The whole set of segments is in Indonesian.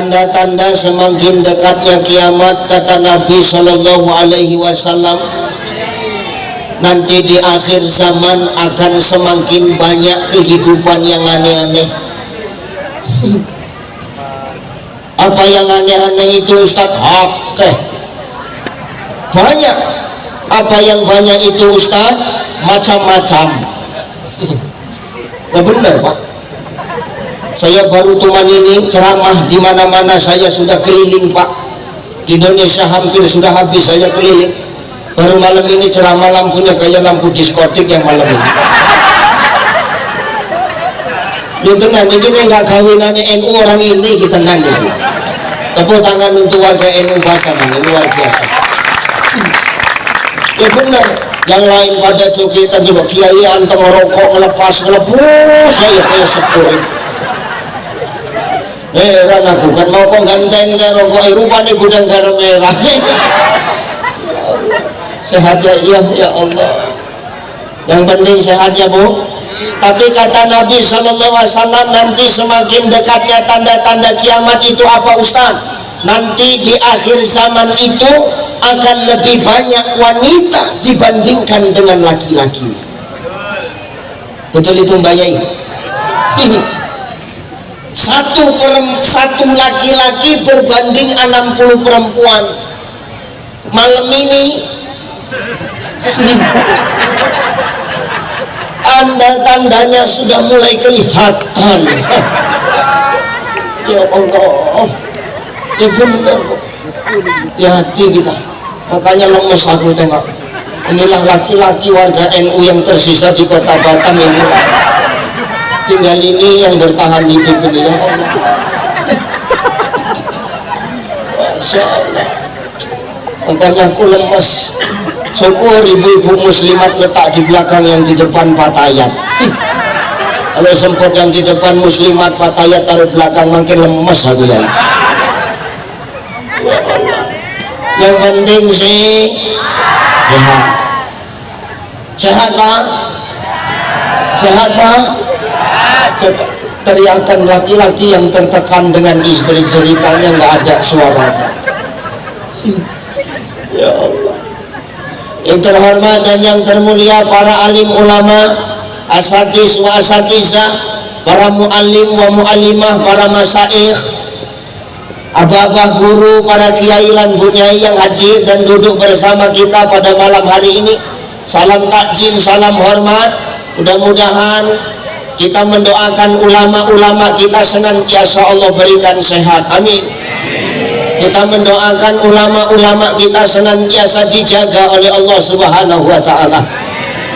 tanda-tanda semakin dekatnya kiamat, kata Nabi Shallallahu Alaihi Wasallam, nanti di akhir zaman akan semakin banyak kehidupan yang aneh-aneh. Apa yang aneh-aneh itu Ustaz? Oke, banyak. Apa yang banyak itu Ustaz? Macam-macam. Nah, benar Pak, saya baru teman ini ceramah di mana-mana, saya sudah keliling Pak, di Indonesia hampir sudah habis saya keliling. Baru malam ini ceramah lampunya kayak lampu diskotik yang malam ini. Lu tenang, ini nggak kawinannya NU orang ini, kita tenang ini. Tepuk tangan untuk warga NU Batam, ini luar biasa. Ya benar, yang lain pada jogetan juga kiai anteng merokok ngelepas, saya kayak sepuluh. Heran aku kan mau kok ganteng kan rokok rupanya gudang garam merah. Sehat ya, iya ya Allah. Yang penting sehat ya Bu. Tapi kata Nabi Sallallahu Alaihi Wasallam, nanti semakin dekatnya tanda-tanda kiamat itu apa Ustaz? Nanti di akhir zaman itu akan lebih banyak wanita dibandingkan dengan laki-laki. Betul itu Mbak Yai? Satu laki-laki berbanding 60 perempuan. Malam ini tanda-tandanya sudah mulai kelihatan. Ya Allah, ya benar kok. Hati-hati kita. Makanya lemes aku tengok. Inilah laki-laki warga NU yang tersisa di kota Batam ini. Tinggal ini yang bertahan hidup ini, ya Allah. Masya Allah. Makanya aku lemes. Syukur ibu-ibu muslimat letak di belakang, yang di depan patayat. Kalau sempat yang di depan muslimat patayat taruh belakang, makin lemes aku ya. Yang penting sih sehat. Sehat Pak? Sehat Pak? Coba teriakan laki-laki yang tertekan dengan istri, ceritanya nggak ada suaranya. Ya Allah. Yang terhormat dan yang termulia para alim ulama, asatiz wa asatizah, para muallim wa muallimah, para masaikh, abah-abah guru, para kiai lan bunyai yang hadir dan duduk bersama kita pada malam hari ini. Salam takzim, salam hormat. Mudah-mudahan kita mendoakan ulama-ulama kita senantiasa Allah berikan sehat, amin. Kita mendoakan ulama-ulama kita senantiasa dijaga oleh Allah Subhanahu wa Ta'ala.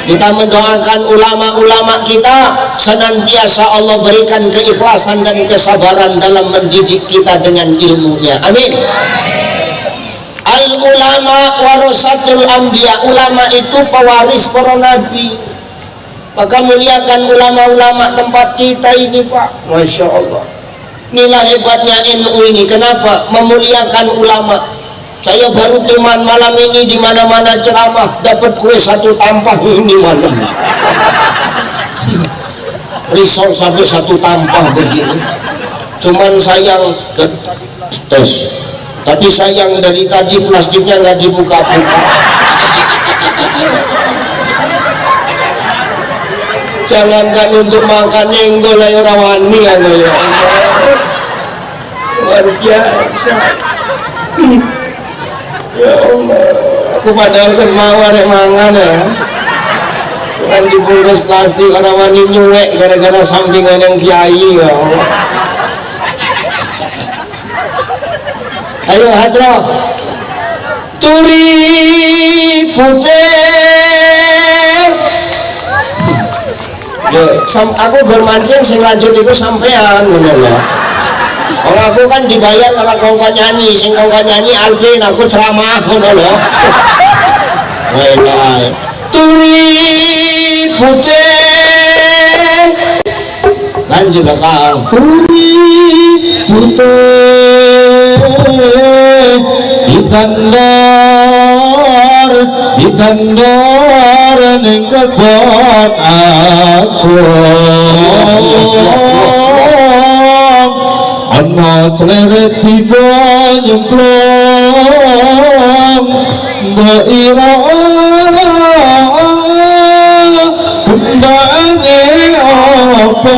Kita mendoakan ulama-ulama kita senantiasa Allah berikan keikhlasan dan kesabaran dalam mendidik kita dengan ilmunya, amin. Al ulama warasatul anbiya, ulama itu pewaris para nabi. Maka muliakan ulama-ulama tempat kita ini Pak. Masya Allah. Inilah hebatnya NU ini. Kenapa? Memuliakan ulama. Saya baru teman malam ini di mana-mana ceramah dapat kue satu tampah ini malam. Risau sampai satu tampah begini. Cuman sayang tes. Tapi sayang dari tadi plastiknya nggak dibuka-buka. Jangankan untuk makan enggol ayo rawani ya Allah. Luar biasa. Ya Allah, aku padahal kan mau arek mangan ya. Kan dibungkus plastik rawani nyuwek gara-gara sampingan yang kiai ya Allah. Ayo hadro. Turi putih. Yo, aku gur mancing sing lanjut itu sampean ngono lho. Wong aku kan dibayar kalau kongkon nyanyi, sing kongkon nyanyi Alvin, aku ceramah ngono lho. Enak. Turi putih. Lanjut Kang. Turi putih ditandor ning kebon aku. 3 4 ana cleret tiba nyemplung mbok ira kembange apa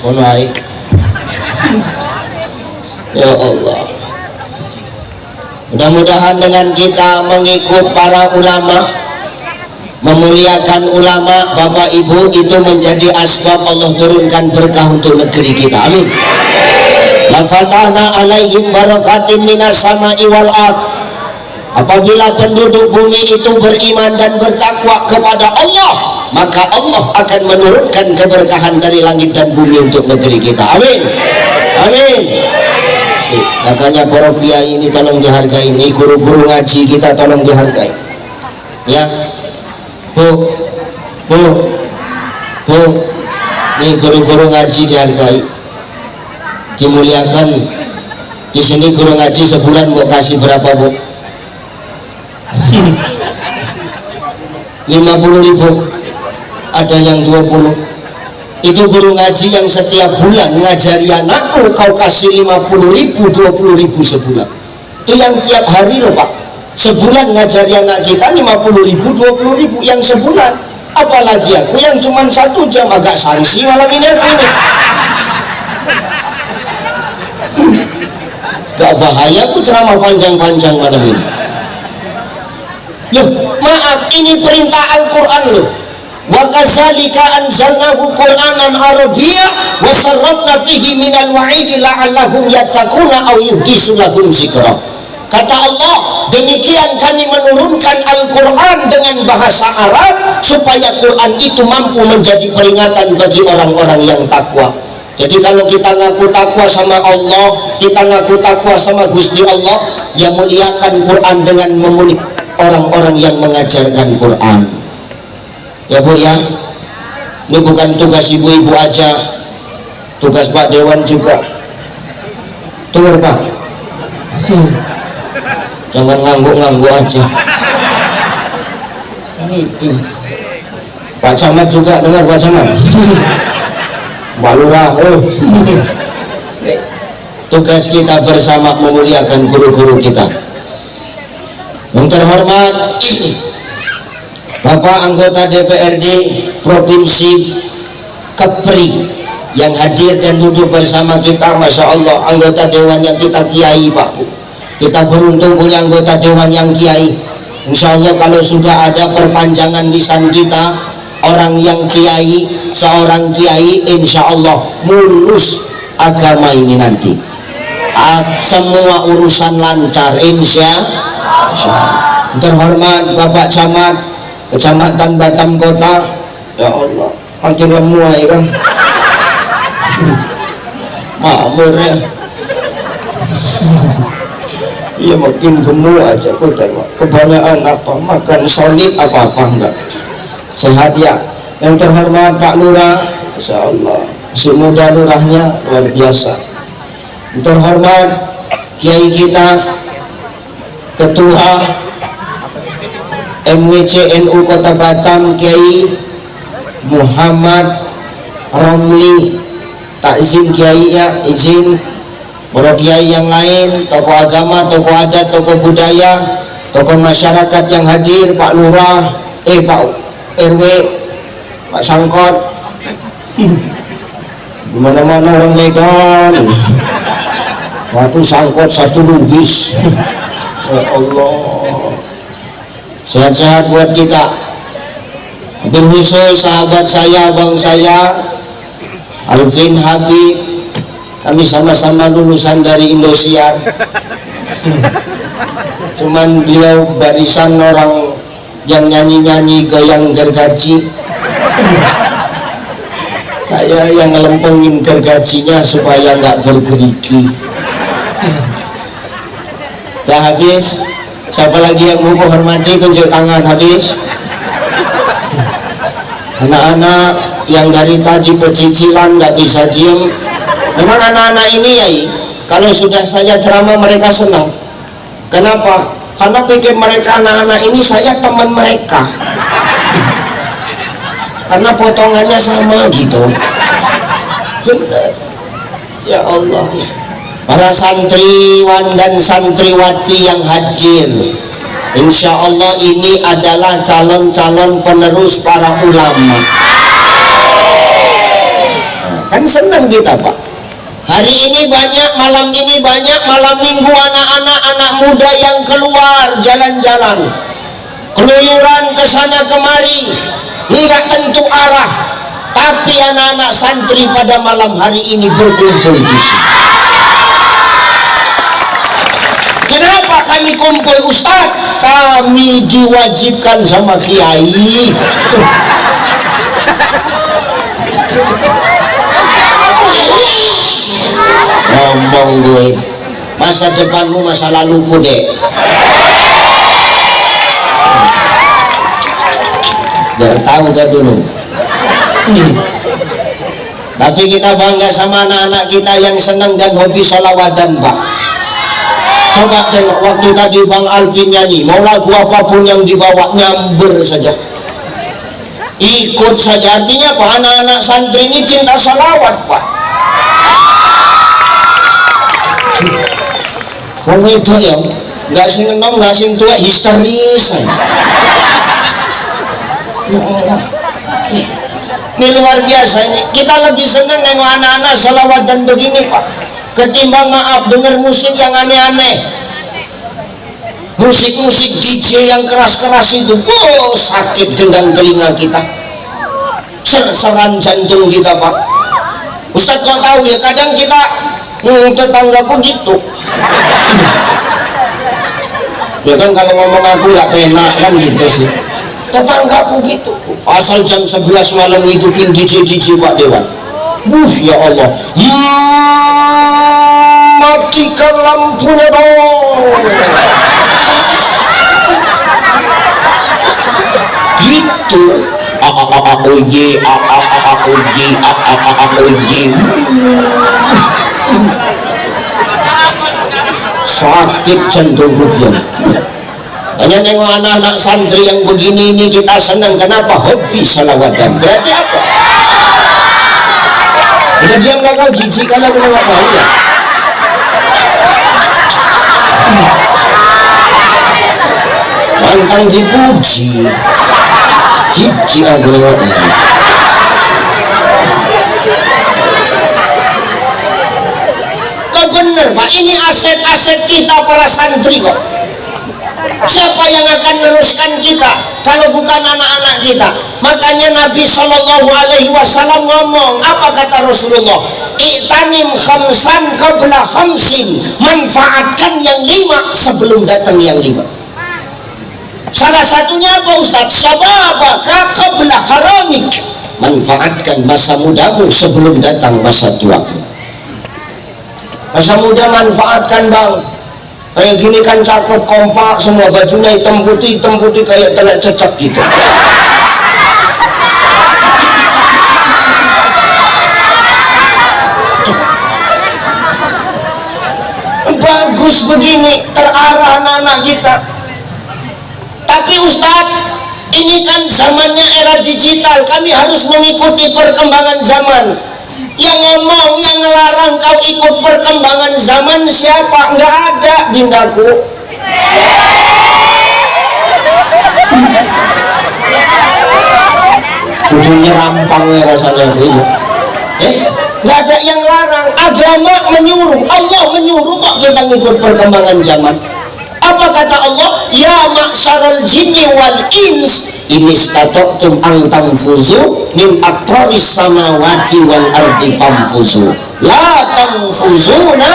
mulai. Ya Allah, mudah-mudahan dengan kita mengikut para ulama, memuliakan ulama, bapak ibu, itu menjadi asbab Allah turunkan berkah untuk negeri kita. Amin. La fatahna alaihim barakatim minas sama'i wal ard. Apabila penduduk bumi itu beriman dan bertakwa kepada Allah, maka Allah akan menurunkan keberkahan dari langit dan bumi untuk negeri kita. Amin. Amin. Makanya para kiai ini tolong dihargai, ini guru-guru ngaji kita tolong dihargai. Ya, bu, ini guru-guru ngaji dihargai, dimuliakan. Di sini guru ngaji sebulan mau kasih berapa, bu? 50.000, ada yang 20. Itu guru ngaji yang setiap bulan ngajari anakku, kau kasih 50.000, 20.000 sebulan. Itu yang tiap hari loh Pak. Sebulan ngajari anak kita 50.000, 20.000 yang sebulan. Apalagi aku yang cuma 1 jam, agak sanksi malam ini aku ini. Gak bahaya aku ceramah panjang-panjang malam ini. Loh, maaf, ini perintah Al-Quran loh. Wa kadzalika anzalnahu Qur'anan Arabiyya wa sarrafna fihi minal wa'idi la'allahum yattaquna aw yuhdisu lahum dzikra. Kata Allah, demikian kami menurunkan Al-Quran dengan bahasa Arab supaya Quran itu mampu menjadi peringatan bagi orang-orang yang takwa. Jadi kalau kita ngaku takwa sama Allah, kita ngaku takwa sama Gusti Allah, ya muliakan Quran dengan memuliakan orang-orang yang mengajarkan Quran. Ya bu ya, ini bukan tugas ibu-ibu aja, tugas Pak Dewan juga. Dengar Pak, jangan ngangguk-ngangguk aja. Pak Camat juga dengar, Pak Camat. Pak Lurah, tugas kita bersama memuliakan guru-guru kita. Yang terhormat Bapak anggota DPRD Provinsi Kepri yang hadir dan duduk bersama kita, Masya Allah, anggota dewan yang kita kiai Pak Bu. Kita beruntung punya anggota dewan yang kiai. Insya Allah kalau sudah ada perpanjangan lisan kita, orang yang kiai, seorang kiai, insya Allah mulus agama ini nanti. Semua urusan lancar, insya Allah. Terhormat Bapak Camat Kecamatan Batam Kota, ya Allah, makin lemu ya kan. Makmur ya. Iya makin gemuk aja, aku tengok kebanyakan apa, makan solid apa enggak, sehat ya. Yang terhormat Pak Lurah, Insya Allah si muda lurahnya luar biasa. Yang terhormat Kiai kita Ketua MWC NU Kota Batam, Kiai Muhammad Romli Takzim, Kiai ya, izin para kiai yang lain, tokoh agama, tokoh adat, tokoh budaya, tokoh masyarakat yang hadir, Pak Lurah, Pak RW, Pak Sangkot, dimana-mana orang Medan, satu sangkot, satu lubis. Ya Allah, sehat-sehat buat kita. Bin khusus sahabat saya, abang saya Alvin Habib, kami sama-sama lulusan dari Indosiar. Cuman beliau barisan orang yang nyanyi-nyanyi goyang gergaji. Saya yang ngelempengin gergajinya supaya nggak bergerigi. Udah habis. Siapa lagi yang mau hormati tunjuk tangan. Habis. Anak-anak yang dari tadi pecicilan nggak bisa diem. Memang anak-anak ini ya, kalau sudah saya ceramah mereka senang. Kenapa? Karena pikir mereka anak-anak ini saya teman mereka. Karena potongannya sama gitu. Benar. Ya Allah. Para santriwan dan santriwati yang hadir, insya Allah ini adalah calon-calon penerus para ulama. Kan senang kita Pak. Hari ini banyak, malam ini banyak, malam minggu anak muda yang keluar jalan-jalan, keluyuran ke sana kemari, nggak tentu arah. Tapi anak-anak santri pada malam hari ini berkumpul di sini. Kenapa kami kumpul Ustaz? Kami diwajibkan sama kiai. Ngomong gue, masa depanmu masa laluku dek. Biar tahu dah dulu. Tapi kita bangga sama anak-anak kita yang senang dan hobi salawatan Pak. Coba tengok waktu tadi Bang Alvin nyanyi, mau lagu apapun yang dibawa nyamber saja, ikut saja. Artinya Pak, anak-anak santri ini cinta salawat Pak. Wong itu ya nggak sing enom, nggak sing tua, histeris aja. Ini luar biasa ini. Kita lebih senang nengok anak-anak salawatan begini Pak, ketimbang maaf dengar musik yang aneh-aneh, musik-musik DJ yang keras-keras itu. Oh, sakit gendang telinga kita, serseran jantung kita Pak. Ustadz kau tahu ya, kadang kita tetanggaku gitu. Ya kan kalau ngomong aku nggak penak kan gitu sih. Tetanggaku gitu, asal jam 11 malam hidupin DJ Pak Dewan. Ya Allah, matikan lampunya dong. Gitu. Sakit jantung rupiah. Hanya nengok anak-anak santri yang begini ini kita senang. Kenapa? Hobi salawatan. Berarti apa? Udah diam gak kau, jijik kan aku nengok kau ya. Pantang dipuji, jijik aku nengoknya. Lah bener Pak, ini aset-aset kita para santri kok. Siapa yang akan meneruskan kita kalau bukan anak-anak kita? Makanya Nabi Shallallahu Alaihi Wasallam ngomong, apa kata Rasulullah? I'tanim khamsan qabla khamsin, manfaatkan yang 5 sebelum datang yang 5. Salah satunya apa Ustaz? Syababaka qabla haramik, manfaatkan masa mudamu sebelum datang masa tuamu. Masa muda manfaatkan Bang. Kayak gini kan cakep, kompak, semua bajunya hitam putih kayak telek cecak gitu. Bagus begini, terarah anak-anak kita. Tapi Ustadz, ini kan zamannya era digital, kami harus mengikuti perkembangan zaman. Yang ngomong, yang ngelarang kau ikut perkembangan zaman siapa? Nggak ada, dindaku. Ujungnya rampang ya rasanya gitu. Nggak ada yang larang. Agama menyuruh, Allah menyuruh kok kita ngikut perkembangan zaman. Apa kata Allah? Ya ma'syaral jinni wal ins, in istata'tum an tanfuzu min aqtaris samawati wal ardi fanfuzu la tanfuzuna.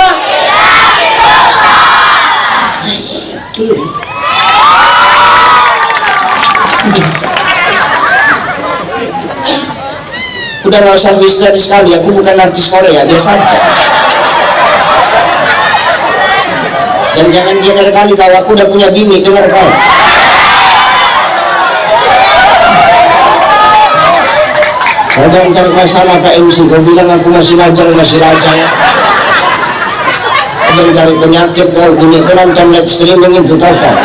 Udah nggak usah histeris sekali, aku bukan artis Korea, biasa aja. Dan jangan dengar kali kalau aku udah punya bini, dengar kau. Kau jangan cari masalah Pak MC, kau bilang aku masih lajang. Jangan cari penyakit kau, bini kau nonton live streaming itu tau kau.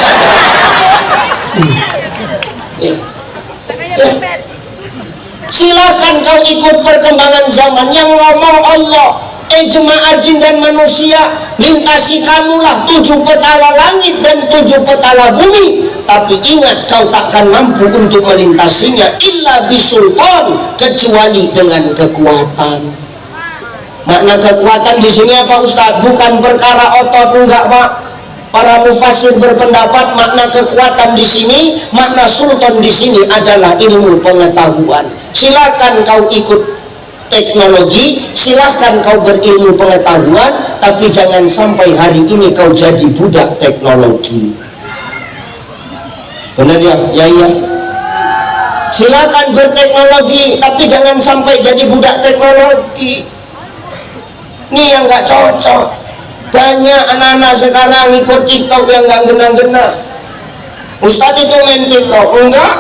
Silakan kau ikut perkembangan zaman. Yang ngomong Allah, jemaah jin dan manusia, lintasi kamulah 7 petala langit dan 7 petala bumi, tapi ingat kau takkan mampu untuk melintasinya illa bisultan, kecuali dengan kekuatan. Makna kekuatan di sini apa Ustaz? Bukan perkara otot, enggak Pak. Para mufassir berpendapat makna kekuatan di sini, makna sultan di sini adalah ilmu pengetahuan. Silakan kau ikut teknologi, silahkan kau berilmu pengetahuan, tapi jangan sampai hari ini kau jadi budak teknologi. Benar ya? Ya iya. Silakan berteknologi, tapi jangan sampai jadi budak teknologi. Ini yang nggak cocok. Banyak anak-anak sekarang ikut TikTok yang nggak gena-gena. Ustadz itu main TikTok, enggak?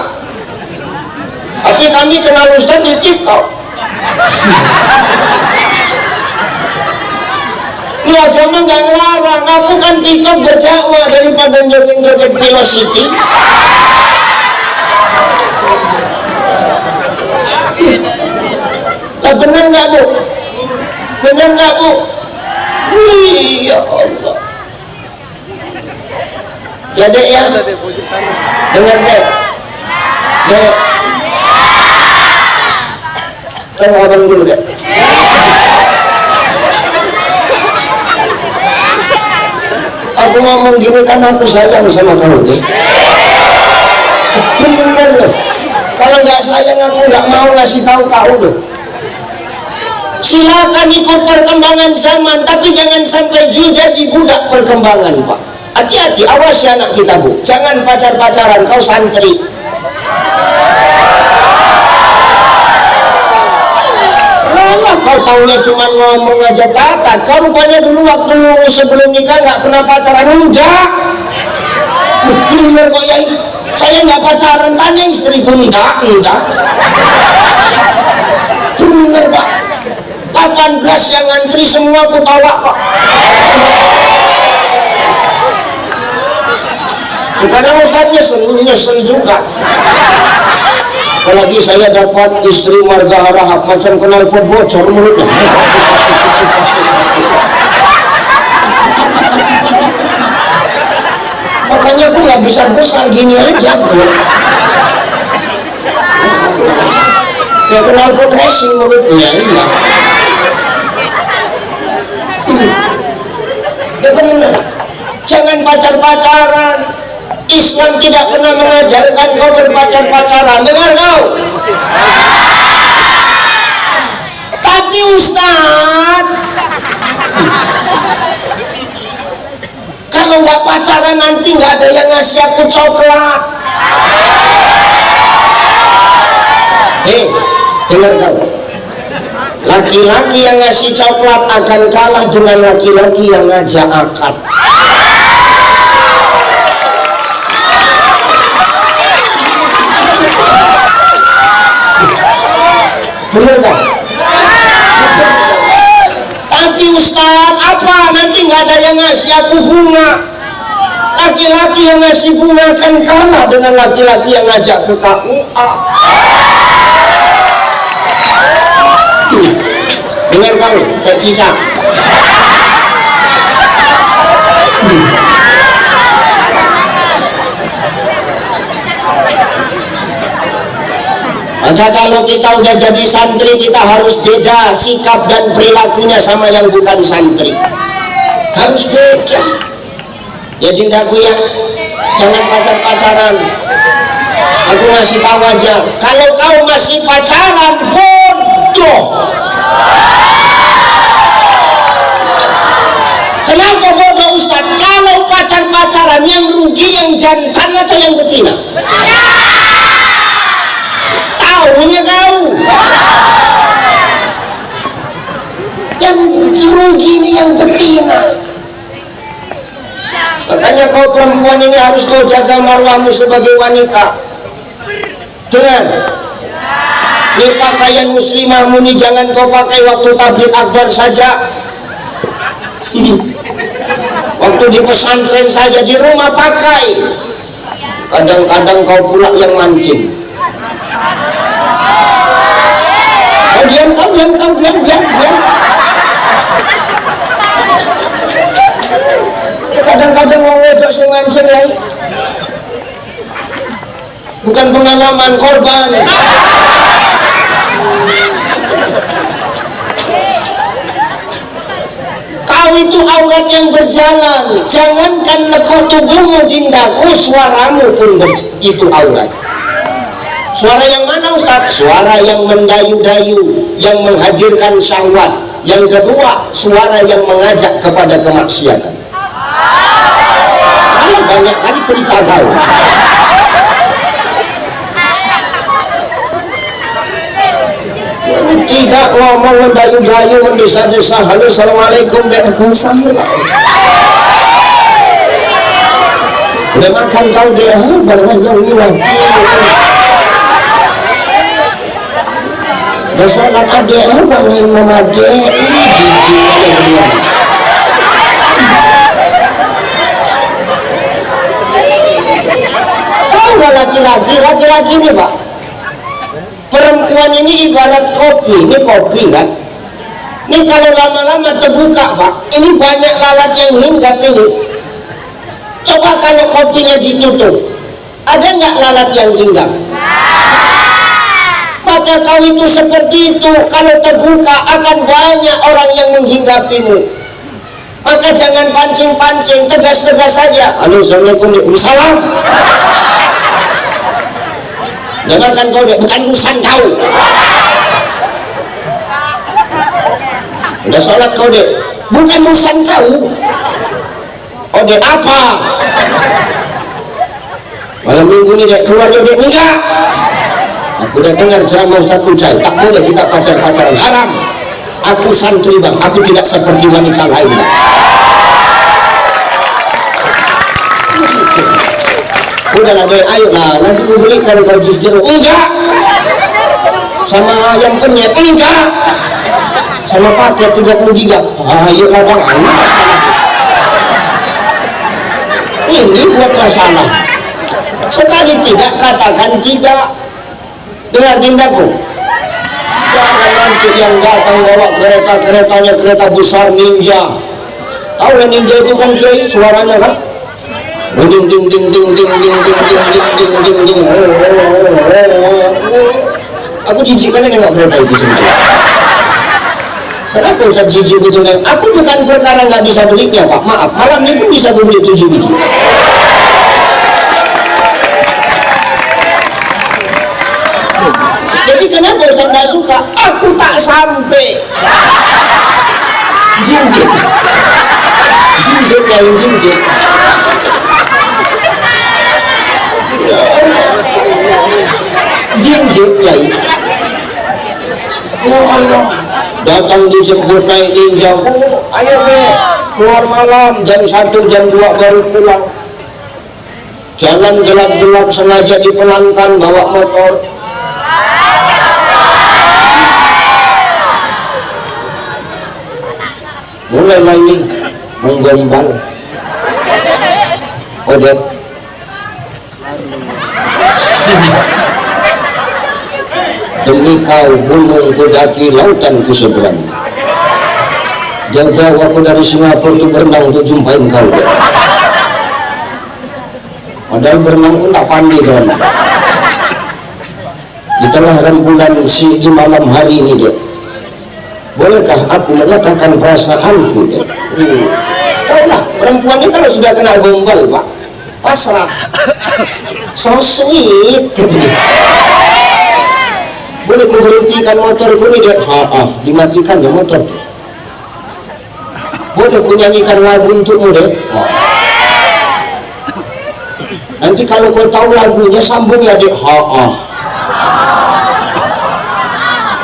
Tapi kami kenal Ustadz di TikTok. Ini agama nggak ngelarang. Aku kan TikTok berdakwah daripada joget-joget Velocity. Lah benar nggak Bu? Benar nggak Bu? Ya Allah. Ya Dek ya. Dengar Dek. Dek. Kamu abang dulu Dek. Aku ngomong gini karena aku sayang sama kamu Dek. Bener loh. Kalau nggak sayang aku nggak mau ngasih tahu kau loh. Silakan ikut perkembangan zaman, tapi jangan sampai jadi budak perkembangan Pak. Hati-hati, awas ya anak kita Bu. Jangan pacar-pacaran, kau santri. Alah, kau taunya cuma ngomong aja kata. Kau rupanya dulu waktu sebelum nikah nggak pernah pacaran. Enggak. Bener kok ya. Saya nggak pacaran, tanya istriku enggak. Bener Pak. 18 yang ngantri semua aku tolak kok. Sekarang Ustaz nyesel juga. Apalagi saya dapat istri marga harahap macam kenal pot bocor mulutnya. Makanya aku nggak besar-besar gini aja bro. Kayak kenal pot racing mulutnya. Iya. Ya benar. Jangan pacar-pacaran. Islam tidak pernah mengajarkan kau berpacar-pacaran. Dengar kau. Tapi Ustaz, kalau nggak pacaran nanti nggak ada yang ngasih aku coklat. Dengar kau. Laki-laki yang ngasih coklat akan kalah dengan laki-laki yang ngajak akad. Bener kan? Tapi Ustaz, apa nanti nggak ada yang ngasih aku bunga? Laki-laki yang ngasih bunga akan kalah dengan laki-laki yang ngajak ke KUA. Dengar kamu, tak cicak. Maka kalau kita udah jadi santri, kita harus beda sikap dan perilakunya sama yang bukan santri. Harus beda. Ya cintaku ya, jangan pacar-pacaran. Aku masih tahu aja, kalau kau masih pacaran, bodoh. Kenapa bodoh Ustaz? Kalau pacar-pacaran yang rugi yang jantan atau yang betina? Taunya kau. perempuan ini harus kau jaga marwahmu sebagai wanita. Jangan. Ini pakaian muslimahmu ini jangan kau pakai waktu tabligh akbar saja. Waktu di pesantren saja, di rumah pakai. Kadang-kadang kau pula yang mancing. Kau diam. Kadang-kadang mau wedok sing mancing ya. Bukan pengalaman, korban. Kau itu aurat yang berjalan. Jangankan lekuk tubuhmu dindaku, suaramu pun itu aurat. Suara yang mana Ustaz? Suara yang mendayu-dayu, yang menghadirkan syahwat. Yang kedua, suara yang mengajak kepada kemaksiatan. Banyak kali cerita kau. Tidak ngomong mendayu-dayu, mendesa-desa. Halo, assalamualaikum, waalaikumsalam. Udah makan kau dia, bangun yang lagi. Udah sholat adek, bangun memadek. Jijiknya yang berdua. Tahu nggak laki-laki ini Pak? Perempuan ini ibarat kopi, ini kopi kan? Ini kalau lama-lama terbuka Pak, ini banyak lalat yang hinggap ini. Coba kalau kopinya ditutup, ada nggak lalat yang hinggap? Maka kau itu seperti itu, kalau terbuka akan banyak orang yang menghinggapimu. Maka jangan pancing-pancing, tegas-tegas saja. Halo, assalamualaikum, waalaikumsalam. Jangankan kau deh, bukan urusan kau. Udah sholat kau deh, bukan urusan kau. Oh deh apa? Malam minggu ini deh keluarnya deh enggak. Aku udah dengar ceramah Ustaz Ucai, tak boleh kita pacaran, haram. Aku santri bang, aku tidak seperti wanita lain. Udahlah deh, ayo lah, nanti aku belikan kau jus jeruk. Enggak. Sama yang penyet, enggak. Sama paket 33. Ayo lah bang, ini buat masalah. Sekali tidak, katakan tidak. Dengar tindaku. Jangan nanti yang datang bawa keretanya kereta besar ninja. Tahu lah ninja itu kan kiai, suaranya kan? Ding ding ding ding ding ding ding ding ding ding. Aku jijik kan nengok kereta itu sebetulnya. Kenapa Ustaz jijik gitu kan? Aku bukan perkara nggak bisa belinya Pak, maaf. Malam ini pun bisa beli 7 biji. Jadi kenapa Ustaz nggak suka? Aku tak sampai. Jinjit ya, jinjit. Jinjit ya. Oh Allah. Datang dijemput naik ninja. Oh, ayo deh keluar malam jam 1 jam 2 baru pulang. Jalan gelap-gelap sengaja dipelankan bawa motor. Mulai lagi menggombal. Odet. Demi kau gunung ku daki, lautan ku seberangi. Jauh-jauh aku dari Singapura itu berenang untuk jumpain kau. Padahal berenang pun tak pandai kan. Di tengah rembulan di malam hari ini dek, bolehkah aku menyatakan perasaanku dek? Tahu lah, perempuan ini kalau sudah kena gombal Pak, pasrah. So sweet katanya. Boleh ku berhentikan motorku ini dek? Dimatikan ya motor tuh. Boleh ku nyanyikan lagu untukmu dek? Nanti kalau kau tahu lagunya sambung ya dek.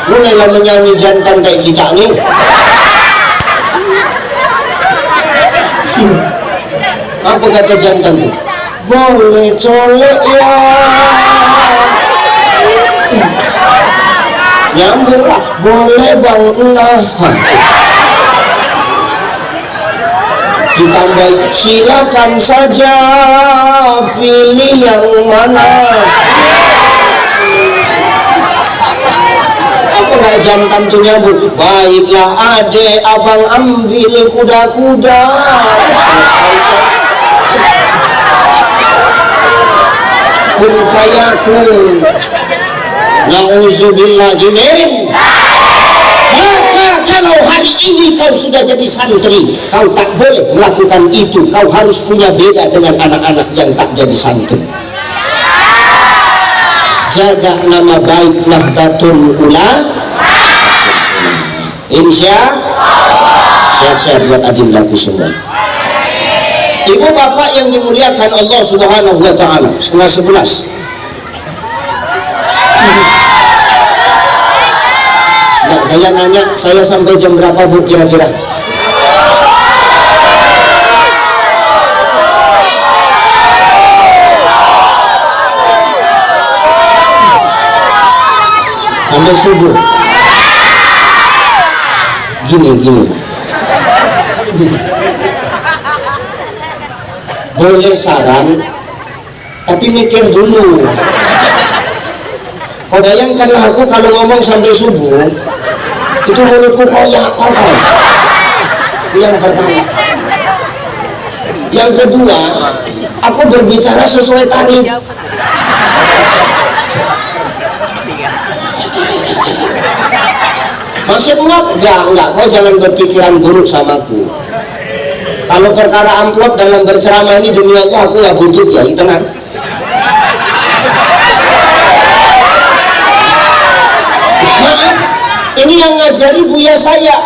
Mulailah menyanyi jantan kayak cicak nih. Apa kata jantan tuh? boleh colek ya. Nyambung lah, boleh bang, nah. Ditambah silakan saja pilih yang mana. Pengajian tentunya bu, baiklah adek abang ambil kuda-kuda. Kun fayakun. Nauzubillah min. Maka kalau hari ini kau sudah jadi santri, kau tak boleh melakukan itu. Kau harus punya beda dengan anak-anak yang tak jadi santri. Jaga nama baik Nahdlatul Ulama. Insya sehat-sehat buat adillahu semua. Ibu bapak yang dimuliakan Allah Subhanahu wa ta'ala, 10:30. Nah, saya nanya, saya sampai jam berapa bu kira-kira? Sampai subuh. Gini. Boleh saran, tapi mikir dulu. Kau bayangkanlah aku kalau ngomong sampai subuh, itu mulutku koyak, tahu kan? Yang pertama. Yang kedua, aku berbicara sesuai tarif. Maksudnya enggak, kau jangan berpikiran buruk samaku. Kalau perkara amplop dalam berceramah ini demi Allah aku ya bujuk ya, tenang. Maaf, ini yang ngajari Buya saya.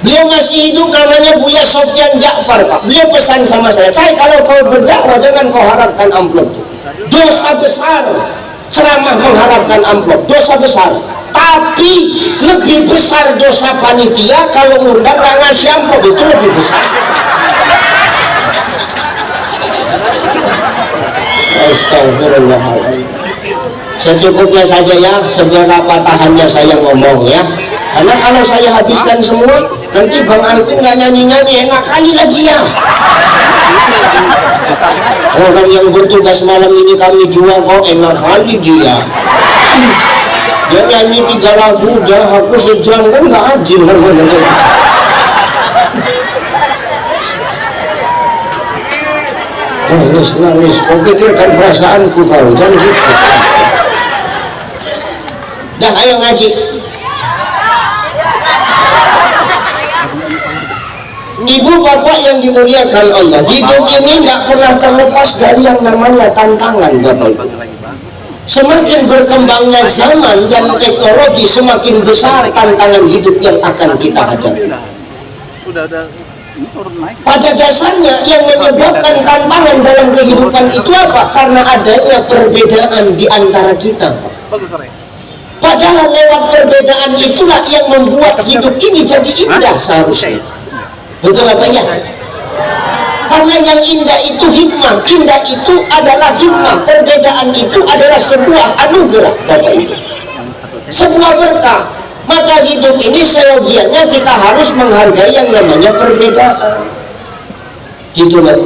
Beliau masih hidup, namanya Buya Sofyan Ja'far Pak. Beliau pesan sama saya, kalau kau berdakwah jangan kau harapkan amplop. Dosa besar ceramah mengharapkan amplop, dosa besar. Tapi lebih besar dosa panitia kalau ngundang nggak ngasih amplop, itu lebih besar. Astagfirullahaladzim. Secukupnya saja ya, seberapa tahannya saya ngomong ya. Karena kalau saya habiskan semua, nanti Bang Alvin nggak nyanyi-nyanyi, enak kali lagi ya. Orang yang bertugas malam ini kami jual kok enak kali dia. Dia nyanyi 3 lagu udah aku sejam, kan nggak adil namanya. Nangis, kau pikirkan perasaanku kau, jangan gitu. Dah ayo ngaji. Ibu bapak yang dimuliakan Allah, hidup ini nggak pernah terlepas dari yang namanya tantangan bapak ibu. Semakin berkembangnya zaman dan teknologi, semakin besar tantangan hidup yang akan kita hadapi. Pada dasarnya yang menyebabkan tantangan dalam kehidupan itu apa? Karena adanya perbedaan di antara kita. Padahal lewat perbedaan itulah yang membuat hidup ini jadi indah seharusnya. Betul apa ya? Karena yang indah itu hikmah, indah itu adalah hikmah, perbedaan itu adalah sebuah anugerah Bapak Ibu, sebuah berkah. Maka hidup ini seyogianya kita harus menghargai yang namanya perbedaan, gitu loh.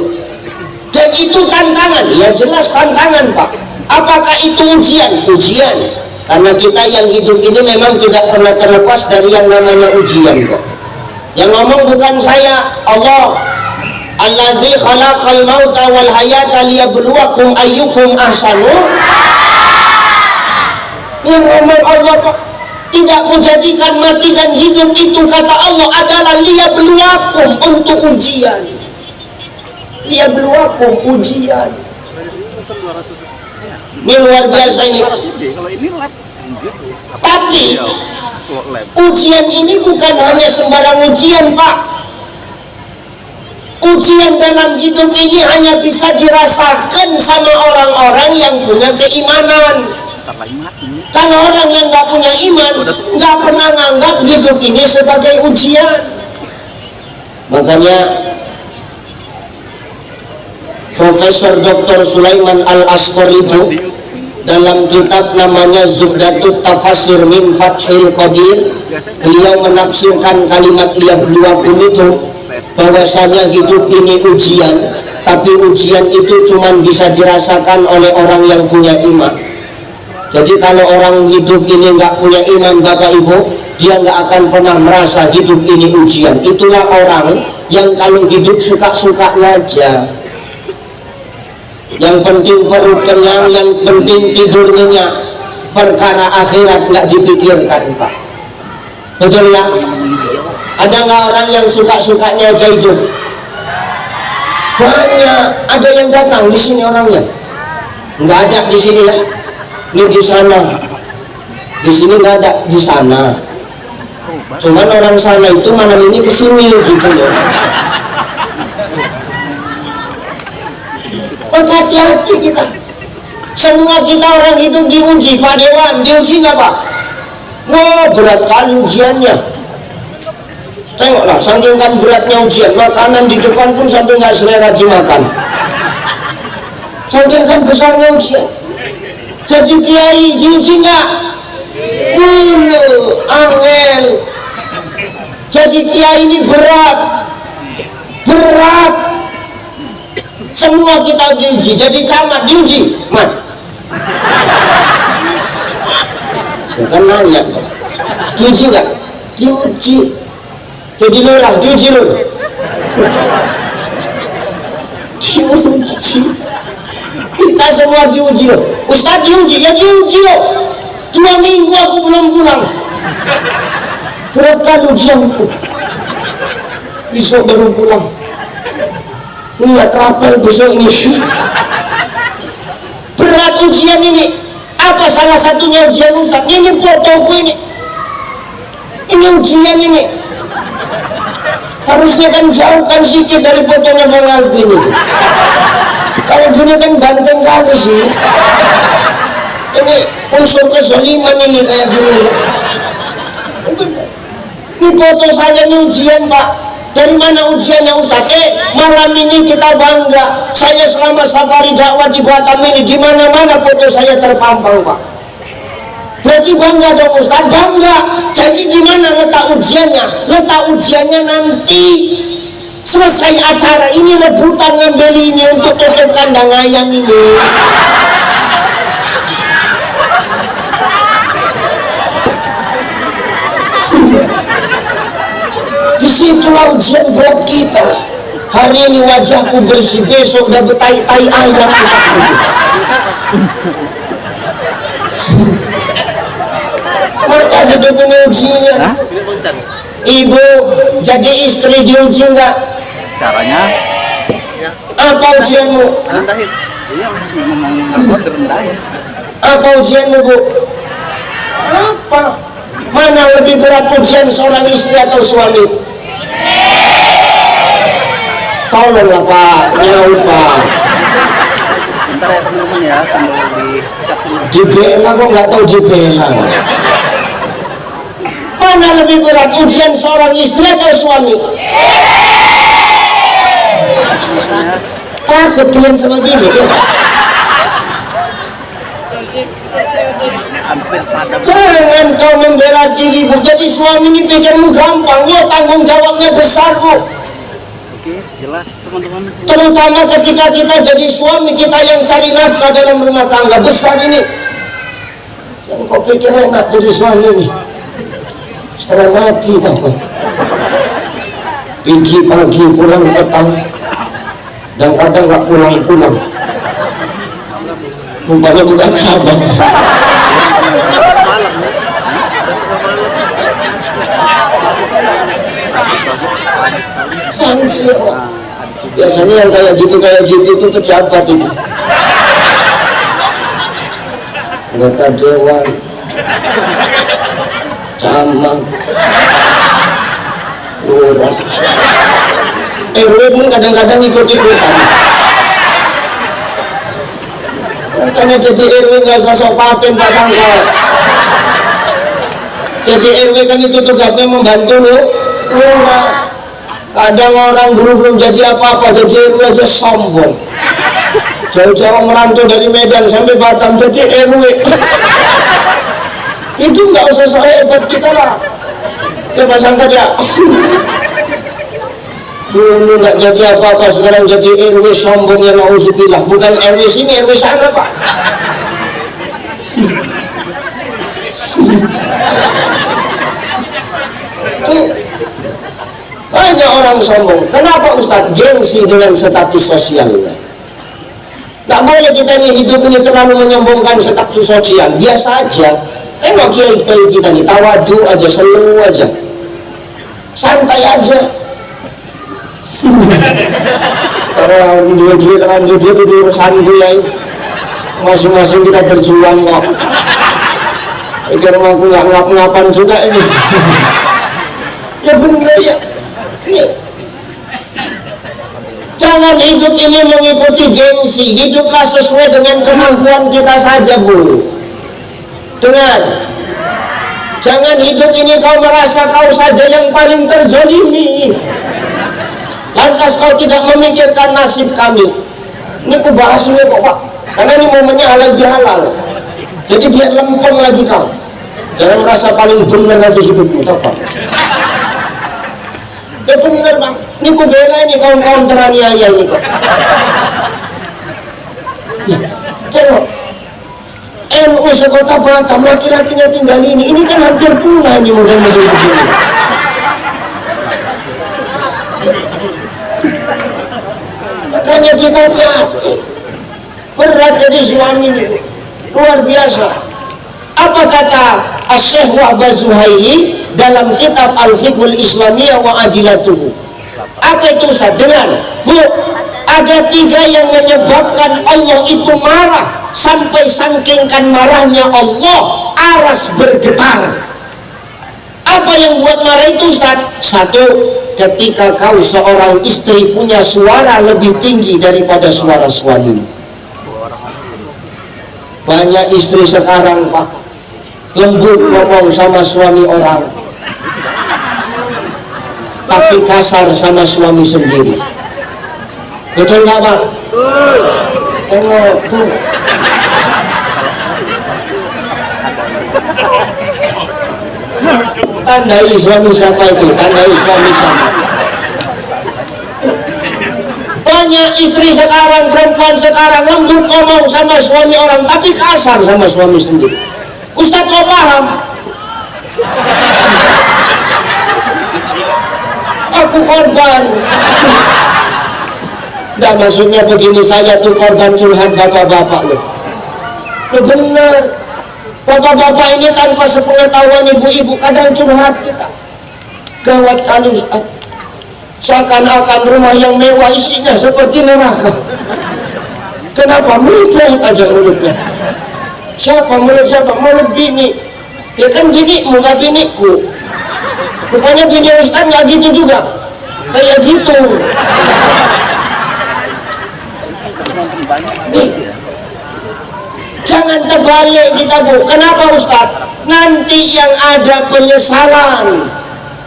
Dan itu tantangan, ya jelas tantangan Pak. Apakah itu ujian? Ujian. Karena kita yang hidup ini memang tidak pernah terlepas dari yang namanya ujian kok. Yang ngomong bukan saya, Allah. Allazi khalaqal mauta wal hayata liyabluwakum ayyukum ahsanu. Yang ngomong Allah kok. Tidak menjadikan mati dan hidup itu kata Allah adalah liyabluwakum, untuk ujian. Liyabluwakum, ujian. Ini luar biasa ini. Tapi ujian ini bukan hanya sembarang ujian Pak. Ujian dalam hidup ini hanya bisa dirasakan sama orang-orang yang punya keimanan. Kalau orang yang nggak punya iman, nggak pernah nganggap hidup ini sebagai ujian. Makanya Profesor Dr. Sulaiman Al-Asqar itu dalam kitab namanya Zubdatut Tafasir min Fathil Qadir, beliau menafsirkan kalimat liab-luwakun itu bahwasanya hidup ini ujian, tapi ujian itu cuma bisa dirasakan oleh orang yang punya iman. Jadi kalau orang hidup ini nggak punya iman Bapak Ibu, dia nggak akan pernah merasa hidup ini ujian. Itulah orang yang kalau hidup suka-sukanya aja, yang penting perut kenyang, yang penting tidur nyenyak, perkara akhirat nggak dipikirkan Pak. Betul ya? Ada nggak orang yang suka-sukanya aja hidup? Banyak. Ada yang datang di sini orangnya? Nggak ada di sini ya? Ini di sana. Di sini nggak ada, di sana. Cuman orang sana itu malam ini kesini gitu ya. Hati-hati kita. Semua kita orang hidup diuji, Pak Dewan. Diuji nggak Pak? Wah, berat kali ujiannya. Tengoklah, saking kan beratnya ujian, makanan di depan pun sampai nggak selera dimakan. Saking kan besarnya ujian. Jadi kiai diuji nggak? Angel. Jadi kiai ini berat. Semua kita diuji. Jadi camat diuji, Mat. Bukan nanya, diuji nggak? Diuji. Jadi lurah, diuji loh. Diuji. Kita semua diuji loh. Ustaz diuji, ya diuji loh. 2 minggu aku belum pulang. Berat kali ujianku. Besok baru pulang. Lihat rapel besok ini. Berat ujian ini. Apa salah satunya ujian Ustaz? Ini fotoku ini. Ini ujian ini. Harusnya kan jauhkan sedikit dari fotonya Bang Alvin itu. Kalau gini kan banteng kali sih. Ini unsur kezaliman ini kayak gini. Ini foto saya ini ujian Pak. Dari mana ujiannya Ustaz? Malam ini kita bangga. Saya selama safari dakwah di Batam ini, di mana-mana foto saya terpampang Pak. Berarti bangga dong Ustaz? Bangga. Jadi di mana letak ujiannya? Letak ujiannya nanti selesai acara ini, rebutan ngambil ini untuk tutup kandang ayam ini. Disitulah ujian buat kita. Hari ini wajahku bersih, besok udah betai-tai ayam. Maka jadi punya ujian. Ibu jadi istri diuji enggak? Caranya? Apa ujianmu? Apa ujianmu Bu? Apa? Mana lebih berat ujian seorang istri atau suami? Tolonglah Pak, nyaut Pak. Bentar ya teman-teman ya, sambil dicas dulu. Dibela kok nggak tahu dibela. Mana lebih berat ujian seorang istri atau suami? Takut kalian sama gini ya? Jangan kau membela dirimu. Jadi suami ini pikirmu gampang, lo tanggung jawabnya besar Bu. Oke, jelas teman-teman. Terutama ketika kita jadi suami, kita yang cari nafkah dalam rumah tangga besar ini. Yang kau pikir enak jadi suami ini, sekarang mati tau kau. Pergi pagi pulang petang, dan kadang nggak pulang-pulang. Umpamanya bukan cabang. Sanksi biasanya yang kayak gitu itu pejabat itu, anggota dewan, camat, lurah, RW pun kadang-kadang ikut-ikutan. Makanya jadi RW nggak usah sok paten Pak Sangka. Jadi RW kan itu tugasnya membantu lurah. Kadang orang dulu belum jadi apa-apa, jadi RW aja sombong. jauh-jauh merantau dari Medan sampai Batam jadi RW. Itu nggak usah so hebat kita lah. Ya pasangkan ya. Dulu nggak jadi apa-apa, sekarang jadi RW sombong ya nauzubillah. Bukan RW sini, RW sana Pak. Tuh banyak orang sombong. Kenapa Ustadz? Gengsi dengan status sosialnya. Nggak boleh kita ini hidup ini terlalu menyombongkan status sosial. Biasa aja. Tengok kiai-kiai kita nih, tawadu aja, selu aja, santai aja. Karena duit-duit kan duit itu urusan gue ya. Masing-masing kita berjuang kok. Pikir aku nggak ngap-ngapan juga ini. Ya benar ya. Ini. Jangan hidup ini mengikuti gengsi. Hiduplah sesuai dengan kemampuan kita saja, Bu. Dengar, jangan hidup ini kau merasa kau saja yang paling terzolimi, lantas kau tidak memikirkan nasib kami. Ini aku bahas ini kok Pak, karena ini momennya halal bihalal. Jadi biar lempeng lagi kau. Jangan merasa paling benar aja hidupmu, tak Pak. Ya benar Bang, ini aku bela ini kaum-kaum teraniaya ini kok. Ya, tengok. NU sekota Batam, laki-lakinya tinggal ini kan hampir punah ini model-model begini. Makanya kita hati-hati, berat jadi suami ini, luar biasa. Apa kata Asy-Syaikh Wahbah Zuhaili dalam kitab Al-Fiqhul Islamiyah wa Adilatuhu? Apa itu Ustaz? Dengar, Bu, ada 3 yang menyebabkan Allah itu marah. Sampai sangkingkan marahnya Allah, aras bergetar. Apa yang buat marah itu Ustaz? 1, ketika kau seorang istri punya suara lebih tinggi daripada suara suami. Banyak istri sekarang Pak, lembut ngomong sama suami orang, tapi kasar sama suami sendiri. Betul nggak Pak? Tengok tuh. Tandai suami siapa itu? Tandai suami siapa? Banyak istri sekarang, perempuan sekarang lembut ngomong sama suami orang, tapi kasar sama suami sendiri. Ustadz kau paham? Aku korban. Nggak, maksudnya begini saja tuh, korban curhat bapak-bapak loh. Benar, bapak-bapak ini tanpa sepengetahuan ibu-ibu kadang curhat kita. Gawat kali Ustaz, seakan-akan rumah yang mewah isinya seperti neraka. Kenapa? Mulut aja mulutnya. Siapa mulut siapa? Mulut bini. Ya kan bini, muka biniku. Rupanya bini Ustaz nggak gitu juga, kayak gitu. Nih, jangan terbalik kita Bu. Kenapa Ustaz? Nanti yang ada penyesalan.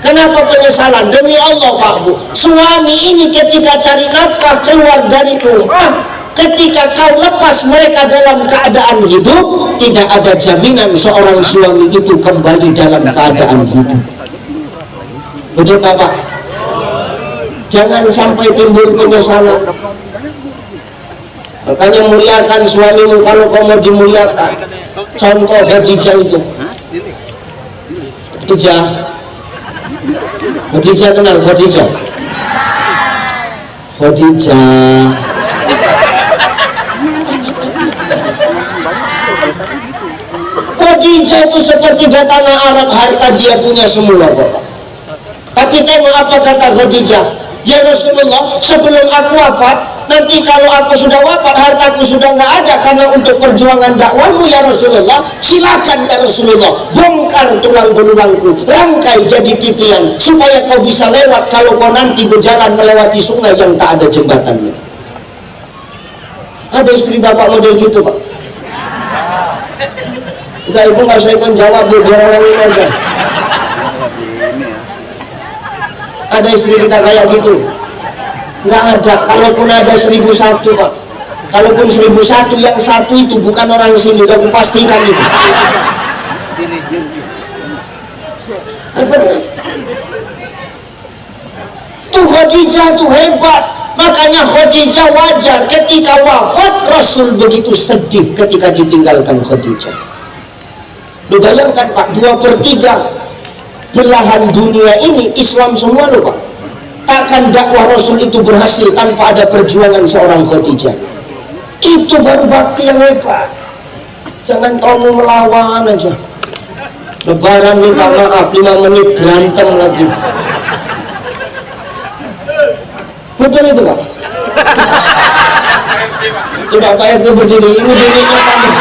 Kenapa penyesalan? Demi Allah Pak Bu, suami ini ketika cari nafkah keluar dari rumah, ketika kau lepas mereka dalam keadaan hidup, tidak ada jaminan seorang suami itu kembali dalam keadaan hidup. Betul Bapak? Jangan sampai timbul penyesalan. Makanya muliakan suamimu kalau kau mau dimuliakan. Contoh Khadijah itu. Khadijah kenal Khadijah? Khadijah itu seperti tanah Arab, harta dia punya semua Bapak. Tapi tengok apa kata Khadijah, ya Rasulullah, sebelum aku wafat, nanti kalau aku sudah wafat, hartaku sudah nggak ada karena untuk perjuangan dakwahmu ya Rasulullah, silakan ya Rasulullah, bongkar tulang belulangku, rangkai jadi titian, supaya kau bisa lewat kalau kau nanti berjalan melewati sungai yang tak ada jembatannya. Ada istri bapak model gitu Pak? Udah ibu nggak usah ikut jawab, biar orang ini aja. Ada istri kita kayak gitu? Nggak ada. Kalaupun ada 1001 Pak, Kalaupun 1001 yang satu itu bukan orang sini, udah aku pastikan itu. Tuh Khadijah tuh hebat. Makanya Khadijah wajar ketika wafat Rasul begitu sedih ketika ditinggalkan Khadijah. Lu bayangkan Pak, 2/3 belahan dunia ini Islam semua loh Pak. Takkan dakwah Rasul itu berhasil tanpa ada perjuangan seorang Khadijah. Itu baru bakti yang hebat. Jangan kamu melawan aja. Lebaran minta maaf 5 menit berantem lagi. Betul itu Pak. Itu Bapak itu berdiri, ini dirinya tadi.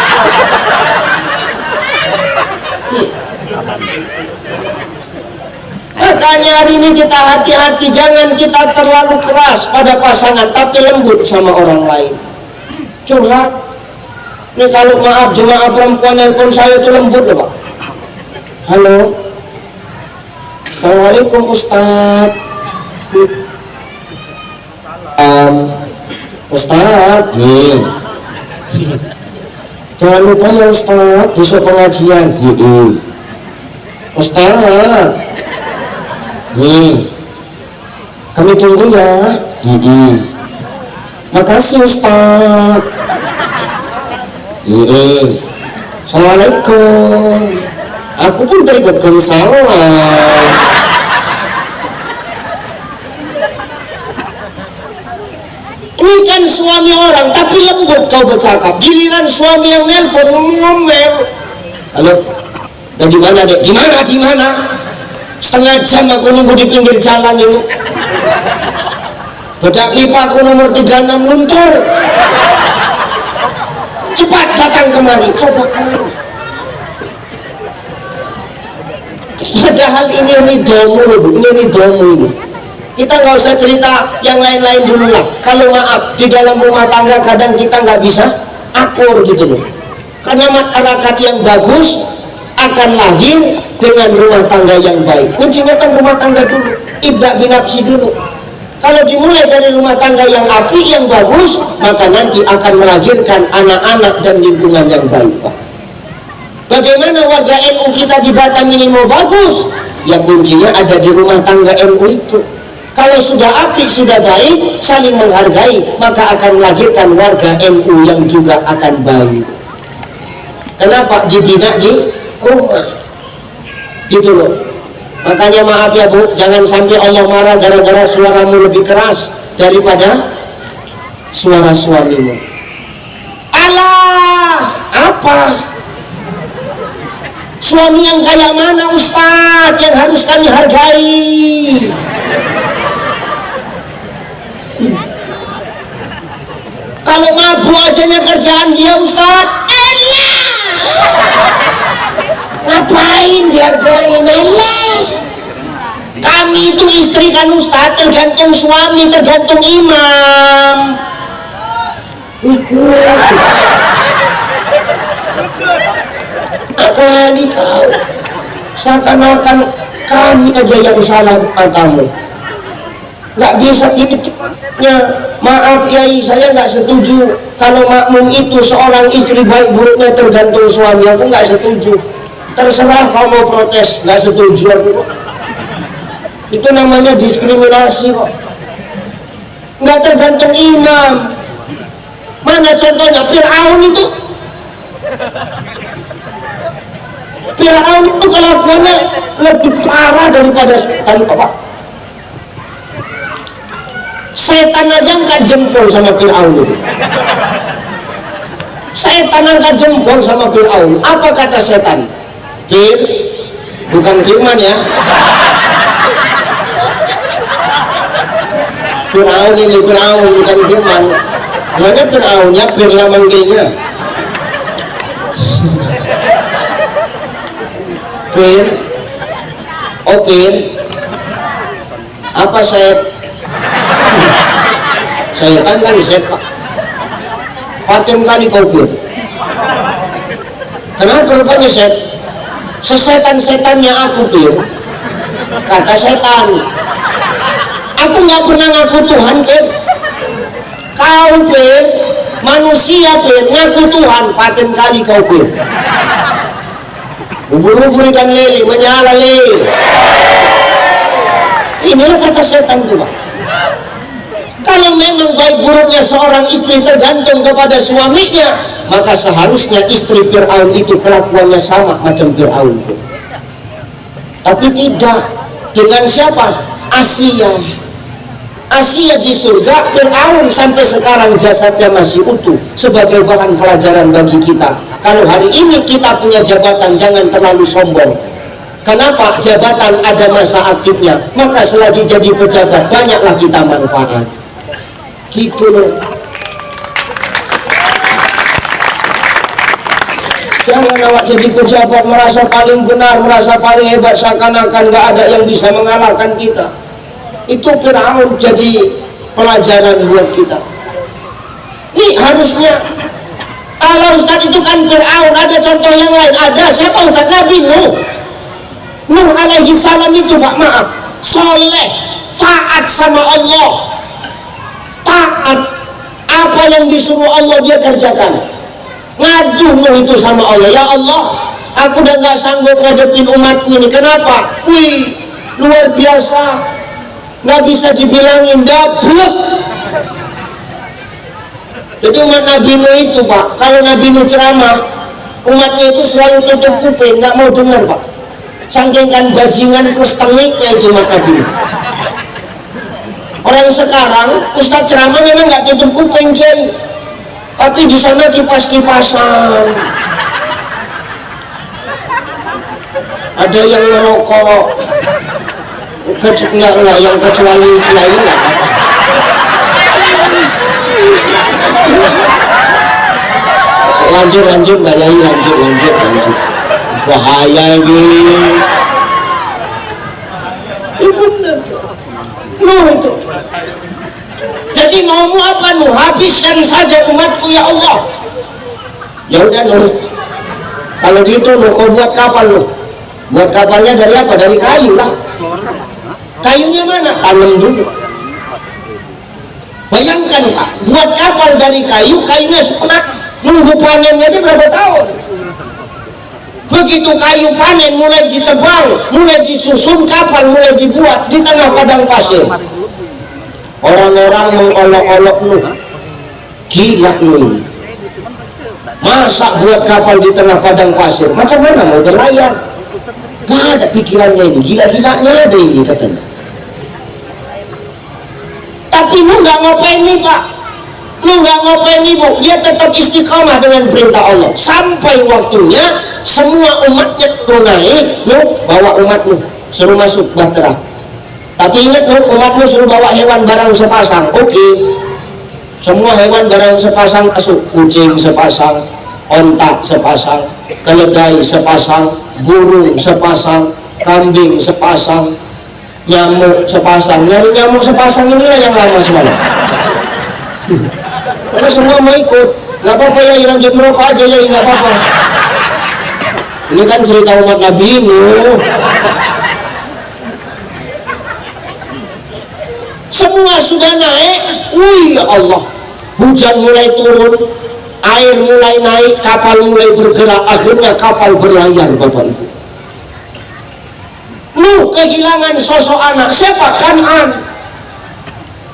Makanya hari ini kita hati-hati, jangan kita terlalu keras pada pasangan tapi lembut sama orang lain. Curhat. Ini kalau maaf jemaah perempuan nelpon saya itu lembut loh Pak. Halo. Assalamualaikum Ustaz. Ustaz, nih. Jangan lupa ya Ustaz, besok pengajian. Ustaz, nih. Kami tunggu ya. Makasih Ustaz. Assalamualaikum. Aku pun terikutkan salam. Ini kan suami orang tapi lembut kau bercakap. Giliran suami yang nelpon ngomel. Halo, dari mana dek? Di mana? Setengah jam aku nunggu di pinggir jalan ini. Bedak pipa aku nomor 36 luntur. Cepat datang kemari. Coba kemari. Padahal ini ridomu loh Bu, ini ridomu ini. Kita nggak usah cerita yang lain-lain dulu lah. Kalau maaf di dalam rumah tangga kadang kita nggak bisa akur gitu loh. Karena masyarakat yang bagus akan lahir dengan rumah tangga yang baik. Kuncinya kan rumah tangga dulu, ibda binafsi dulu. Kalau dimulai dari rumah tangga yang apik, yang bagus, maka nanti akan melahirkan anak-anak dan lingkungan yang baik Pak. Bagaimana warga NU kita di Batam ini mau bagus? Ya kuncinya ada di rumah tangga NU itu. Kalau sudah apik, sudah baik, saling menghargai, maka akan melahirkan warga NU yang juga akan baik. Kenapa? Dibina di rumah. Gitu loh. Makanya maaf ya Bu, jangan sampai Allah marah gara-gara suaramu lebih keras daripada suara suamimu. Alah, apa? Suami yang kayak mana Ustadz yang harus kami hargai? Kalau mabuk ajanya kerjaan dia Ustadz, ngapain dihargain? Kami itu istri kan Ustadz, tergantung suami, tergantung imam. Kali kau seakan-akan kami aja yang salah matamu. Nggak bisa gitunya. Maaf Kiai, saya nggak setuju kalau makmum itu seorang istri baik buruknya tergantung suami. Aku nggak setuju. Terserah kau mau protes, nggak setuju aku. Itu namanya diskriminasi kok. Nggak tergantung imam. Mana contohnya Fir'aun itu? Fir'aun itu kelakuannya lebih parah daripada setan Pak. Setan aja angkat jempol sama Fir'aun itu. Setan angkat jempol sama Fir'aun. Apa kata setan? Bukan firman ya. Fir'aun ini Fir'aun bukan firman. Mana Fir'aunnya Fir'aun manggilnya. Apa setan kan sepak paten kali kau kenapa rupanya sesetan-setannya aku kata setan, aku nggak pernah ngaku Tuhan kau manusia pun ngaku Tuhan paten kali kau pun ubur-ubur ikan lele menyala lele. Inilah kata setan itu, Pak. Kalau memang baik buruknya seorang istri tergantung kepada suaminya, maka seharusnya istri Fir'aun itu kelakuannya sama macam Fir'aun itu. Tapi tidak. Dengan siapa? Asia di surga, Fir'aun sampai sekarang jasadnya masih utuh. Sebagai bahan pelajaran bagi kita. Kalau hari ini kita punya jabatan, jangan terlalu sombong. Kenapa? Jabatan ada masa aktifnya. Maka selagi jadi pejabat, banyaklah kita manfaat. Gitu loh. Jangan awak jadi pejabat merasa paling benar, merasa paling hebat, seakan-akan gak ada yang bisa mengalahkan kita. Itu Fir'aun jadi pelajaran buat kita. Ini harusnya. Allah Ustaz itu kan Fir'aun, ada contoh yang lain. Ada, siapa Ustaz? Nabi Nuh alaihi salam itu, Pak, maaf, soleh, taat sama Allah. Taat, apa yang disuruh Allah dia kerjakan. Ngadu Nuh itu sama Allah, ya Allah, aku udah gak sanggup ngadepin umatku ini. Kenapa? Wih, luar biasa, gak bisa dibilangin dablek. Jadi umat Nabi Nuh itu, Pak, kalau Nabi Nuh ceramah, umatnya itu selalu tutup kuping, gak mau dengar, Pak. Saking kan bajingan plus tengiknya itu umat Nabi. Orang sekarang Ustadz ceramah memang nggak tutup kuping, Kiai, tapi di sana kipas-kipasan, ada yang merokok, enggak yang kecuali Kiai nggak apa-apa. Lanjut Mbak Yai, lanjut. Bahaya ini. Itu Nuh itu. Jadi maumu apa Nuh? Habiskan saja umatku ya Allah. Ya udah Nuh. Kalau gitu Nuh, kau buat kapal Nuh. Buat kapalnya dari apa? Dari kayu lah. Kayunya mana? Tanam dulu. Bayangkan Pak, buat kapal dari kayu, kayunya sunat. Nunggu panennya aja berapa tahun? Begitu kayu panen mulai ditebang, mulai disusun, kapal mulai dibuat di tengah padang pasir. Orang-orang mengolok-olok Nuh, gila Nuh, masa buat kapal di tengah padang pasir? Macam mana mau berlayar? Gak ada pikirannya ini, gila-gilanya ada ini katanya. Tapi Nuh gak ngapain nih Pak, Nuh gak ngapain nih Bu, dia tetap istiqamah dengan perintah Allah sampai waktunya. Semua umatnya Nuh naik, Nuh bawa umat Nuh suruh masuk bahtera. Tapi ingat Nuh, umat Nuh suruh bawa hewan barang sepasang. Oke, semua hewan barang sepasang masuk. Kucing sepasang, onta sepasang, keledai sepasang, burung sepasang, kambing sepasang, nyamuk sepasang. Nyamuk sepasang inilah yang lama semalam. Karena semua mau ikut. Gak apa-apa ya, lanjut merokok aja ya, gak apa-apa. Ini kan cerita umat Nabi Nuh. Semua sudah naik. Wih ya Allah, hujan mulai turun, air mulai naik, kapal mulai bergerak. Akhirnya kapal berlayar Bapak Ibu. Nuh kehilangan sosok anak. Siapa? Kan'an.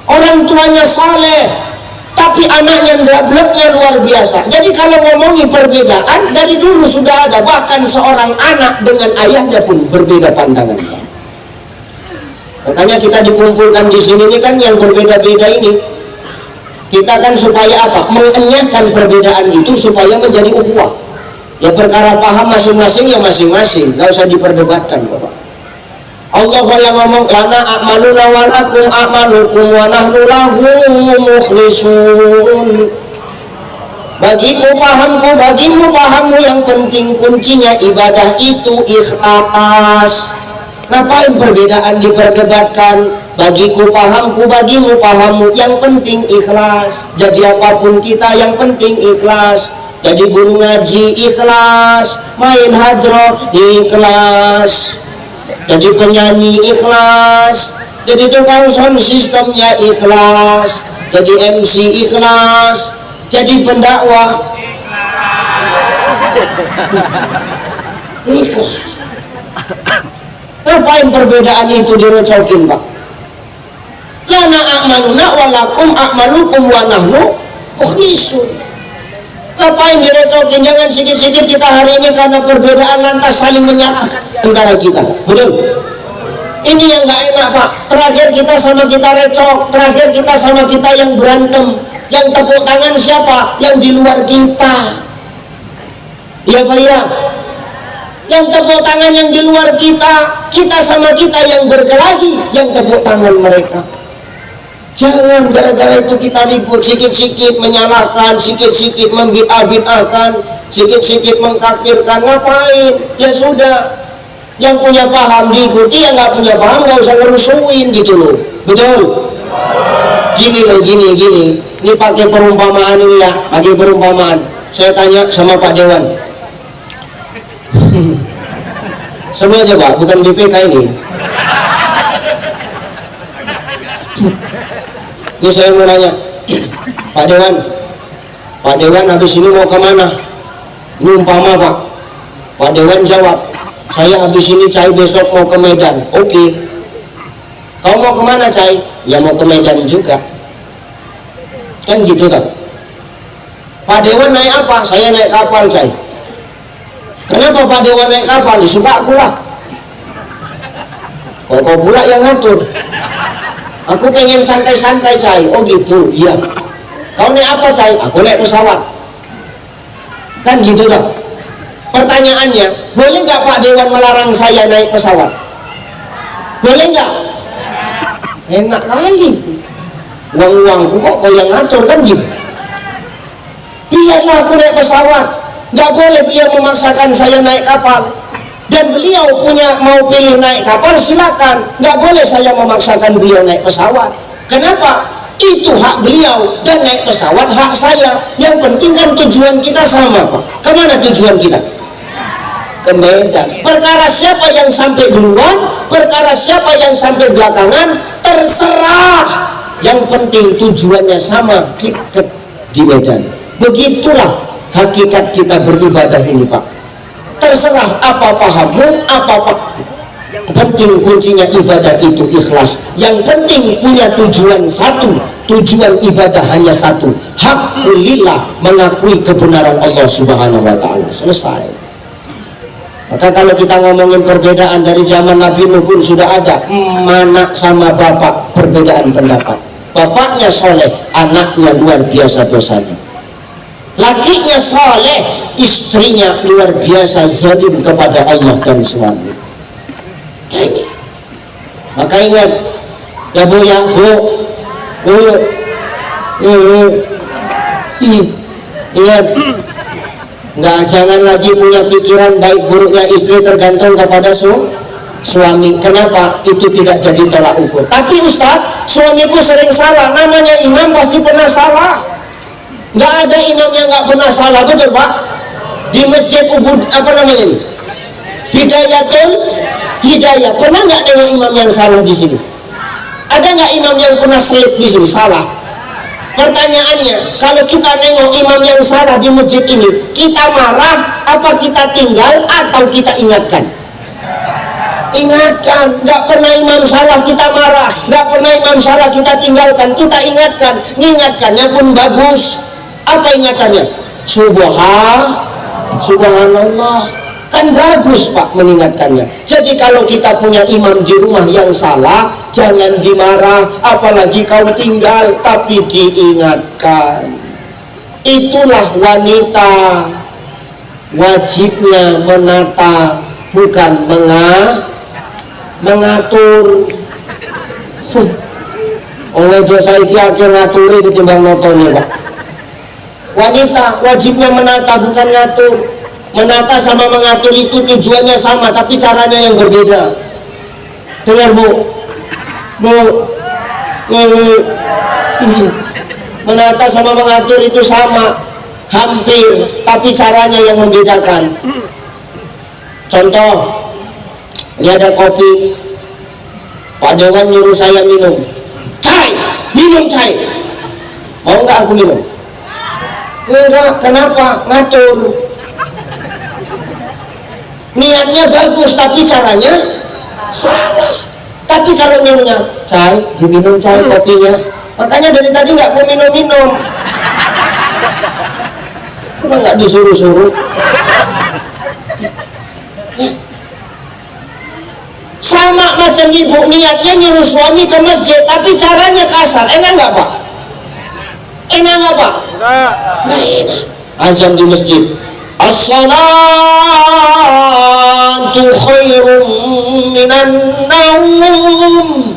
Orang tuanya saleh, tapi anaknya ndableknya luar biasa. Jadi kalau ngomongin perbedaan, dari dulu sudah ada. Bahkan seorang anak dengan ayahnya pun berbeda pandangan. Makanya kita dikumpulkan di sini ini kan yang berbeda-beda ini. Kita kan supaya apa? Mengenyahkan perbedaan itu supaya menjadi ukhuwah. Ya perkara paham masing-masing ya masing-masing, nggak usah diperdebatkan Bapak. Allah yang ngomong lana a'maluna wa lakum a'malukum wa nahnu lahu mukhlisun. Bagiku pahamku, bagimu pahammu, yang penting kuncinya ibadah itu ikhlas. Ngapain perbedaan diperdebatkan? Bagiku pahamku, bagimu pahammu, yang penting ikhlas. Jadi apapun kita yang penting ikhlas. Jadi guru ngaji ikhlas, main hadroh ikhlas, jadi penyanyi ikhlas, jadi tukang sound sistemnya ikhlas, jadi MC ikhlas, jadi pendakwah? Ikhlas. Ngapain perbedaan itu direcokin, Pak? Lana a'maluna walakum a'malukum wa nahnu mukhlisun. Ngapain direcokin? Jangan sedikit-sedikit kita hari ini karena perbedaan lantas saling menyalahkan antara kita. Betul? Ini yang gak enak, Pak. Terakhir kita sama kita recok, terakhir kita sama kita yang berantem. Yang tepuk tangan siapa? Yang di luar kita. Iya Pak ya? Yang tepuk tangan yang di luar kita, kita sama kita yang berkelahi, yang tepuk tangan mereka. Jangan gara-gara itu kita ribut, sikit-sikit menyalahkan, sikit-sikit membid'ah-bid'ahkan, sikit-sikit mengkafirkan. Ngapain? Ya sudah, yang punya paham diikuti, yang nggak punya paham nggak usah ngerusuin gitu loh. Betul? Gini loh, gini. Ini pakai perumpamaan ini ya, pakai perumpamaan. Saya tanya sama Pak Dewan. Semua aja Pak, bukan BPK ini. Ini saya mau nanya, Pak Dewan habis ini mau kemana? Ini umpama Pak. Pak Dewan jawab, saya habis ini Cai besok mau ke Medan. Oke. Kau mau kemana Cai? Ya mau ke Medan juga. Kan gitu kan? Pak Dewan naik apa? Saya naik kapal Cai. Kenapa Pak Dewan naik kapal? Suka aku lah. Kau pula yang ngatur. Aku pengen santai-santai Cai. Oh gitu, iya. Kau naik apa Cai? Aku naik pesawat. Kan gitu kan? Pertanyaannya, boleh nggak Pak Dewan melarang saya naik pesawat? Boleh nggak? Enak kali. Uang-uangku kok kau yang ngatur kan gitu. Biarlah aku naik pesawat. Nggak boleh beliau memaksakan saya naik kapal. Dan beliau punya mau pilih naik kapal silakan. Nggak boleh saya memaksakan beliau naik pesawat. Kenapa? Itu hak beliau, dan naik pesawat hak saya. Yang penting kan tujuan kita sama Pak. Kemana tujuan kita? Ke Medan. Perkara siapa yang sampai duluan, perkara siapa yang sampai belakangan, terserah. Yang penting tujuannya sama, kita di Medan. Begitulah hakikat kita beribadah ini Pak. Terserah apa pahammu, apa penting kuncinya ibadah itu ikhlas. Yang penting punya tujuan satu, tujuan ibadah hanya satu, haqqulillah, mengakui kebenaran Allah Subhanahu wa Ta'ala. Selesai. Maka kalau kita ngomongin perbedaan dari zaman Nabi Nuh pun sudah ada, anak sama bapak perbedaan pendapat. Bapaknya soleh, anaknya luar biasa dosanya. Lakinya soleh, istrinya luar biasa zalim kepada Allah dan suami. Ini. Maka ingat, ya Bu, ingat, jangan lagi punya pikiran baik buruknya istri tergantung kepada suami. Kenapa? Itu tidak jadi tolak ukur. Tapi Ustaz, suamiku sering salah. Namanya imam pasti pernah salah. Nggak ada imam yang nggak pernah salah, betul Pak? Di masjid Ubud, apa namanya ini? Hidayatul Hidayah. Pernah nggak nengok imam yang salah di sini? Ada nggak imam yang pernah selip di sini? Salah. Pertanyaannya, kalau kita nengok imam yang salah di masjid ini, kita marah, apa kita tinggal, atau kita ingatkan? Ingatkan. Nggak pernah imam salah kita marah, nggak pernah imam salah kita tinggalkan, kita ingatkan. Mengingatkannya pun bagus. Apa ingatannya? Subhanallah. Kan bagus Pak mengingatkannya. Jadi kalau kita punya imam di rumah yang salah, jangan dimarah, apalagi kau tinggal, tapi diingatkan. Itulah wanita, wajibnya menata, bukan mengatur. Oleh dosa itu akhir ngaturi ketimbang nontonnya Pak. Wanita wajibnya menata, bukan ngatur. Menata sama mengatur itu tujuannya sama, tapi caranya yang berbeda. Dengar Bu, menata sama mengatur itu sama, hampir, tapi caranya yang membedakan. Contoh, ini ada kopi, Pak Dewan nyuruh saya minum. Minum cai. Mau nggak aku minum? Enggak, kenapa? Ngatur. Niatnya bagus tapi caranya salah. Tapi kalau nyonya cai, diminum cai kopinya, makanya dari tadi nggak mau minum-minum. Cuma nggak disuruh-suruh. Sama macam ibu niatnya nyuruh suami ke masjid tapi caranya kasar, enak nggak Pak? Enak nggak Pak? Nggak enak. Azan di masjid, as-salatu khairum minan naum.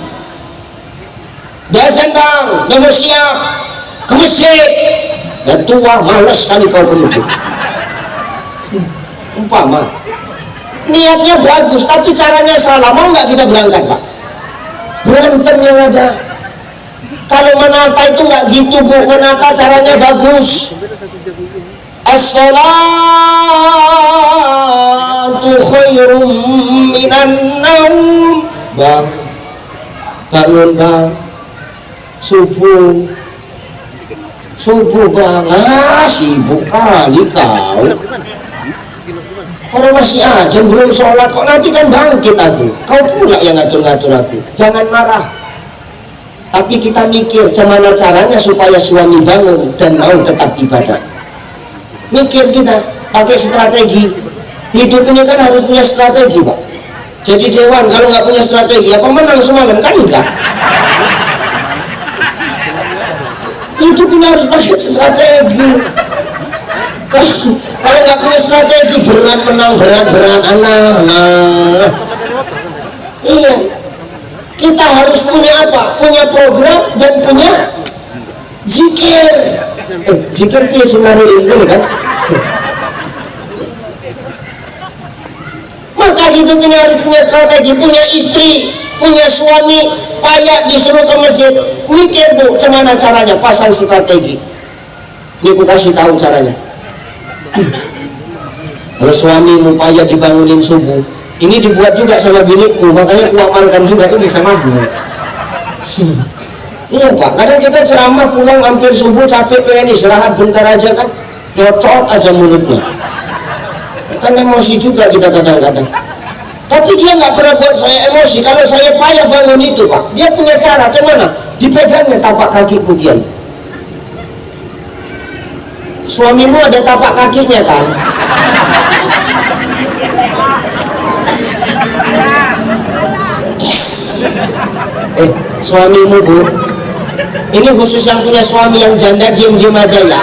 Azan bang, udah siap ke masjid. Dan tua malas sekali kau ke masjid. Umpama niatnya bagus tapi caranya salah, mau nggak kita berangkat Pak? Berantem yang ada. Kalau menata itu nggak gitu Bu, menata caranya bagus. As-salatu khairum minan naum. Bang, bangun bang, subuh bang. Sibuk kali kau. Orang masih aja belum sholat kok, nanti kan bangkit aku. Kau pula yang ngatur-ngatur aku. Jangan marah. Tapi kita mikir gimana caranya supaya suami bangun dan mau tetap ibadah. Mikir kita, pakai strategi. Hidup ini kan harus punya strategi Pak. Jadi Dewan kalau nggak punya strategi, apa menang semalam? Kan enggak. Hidup ini harus pakai strategi. Kalau nggak punya strategi, berat menang berat anak. Iya, kita harus punya apa? Punya program dan punya zikir. Zikir sebenarnya ini kan. Maka hidup ini harus punya strategi, punya istri, punya suami, payah disuruh ke masjid. Mikir Bu, gimana caranya? Pasang strategi. Ini aku kasih tahu caranya. Kalau suami upaya dibangunin subuh, ini dibuat juga sama biniku, makanya aku amalkan juga ini sama Bu. Iya Pak, kadang kita ceramah pulang hampir subuh capek, pengen istirahat bentar aja kan, nyocot aja mulutnya. Kan emosi juga kita kadang-kadang. Tapi dia nggak pernah buat saya emosi. Kalau saya payah bangun itu Pak, dia punya cara, gimana? Dipegangnya tapak kakiku dia. Suamimu ada tapak kakinya kan? Suamimu Bu, ini khusus yang punya suami yang janda, diem-diem aja ya.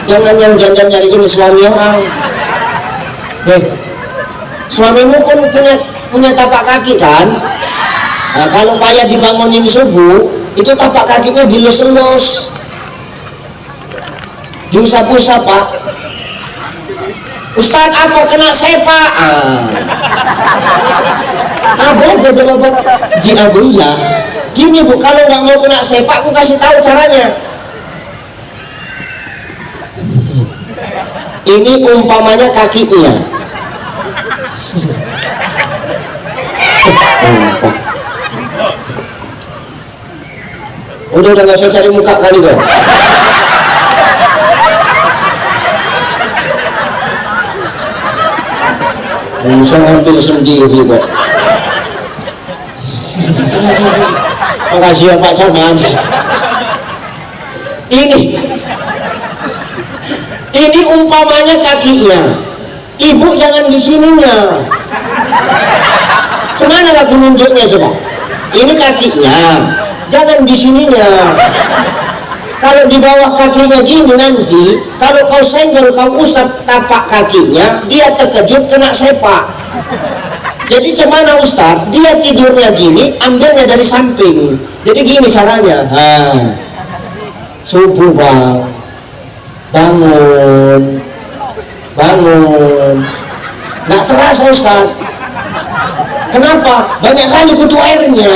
Jangan yang janda nyariin suami orang. Suamimu pun punya tapak kaki kan? Nah, kalau payah dibangunin subuh, itu tapak kakinya dilus-lus, diusap-usap Pak. Ustadz apa kena sepak? Ada aja jawaban. Jika iya, gini Bu, kalau nggak mau kena sepak, aku kasih tahu caranya. Ini umpamanya kakinya. Udah nggak usah cari muka kali kok. Bisa ngambil sendiri kok. Makasih ya Pak Caman. Ini umpamanya kakinya. Ibu jangan di sininya. Cemana lagi nunjuknya coba? Ini kakinya, jangan di sininya. Kalau di bawah kakinya gini nanti, kalau kau senggol, kau usap tapak kakinya, dia terkejut kena sepak. Jadi cemana Ustaz? Dia tidurnya gini, ambilnya dari samping. Jadi gini caranya. Subuh bang, bangun. Nggak terasa Ustaz. Kenapa? Banyak kali kutu airnya.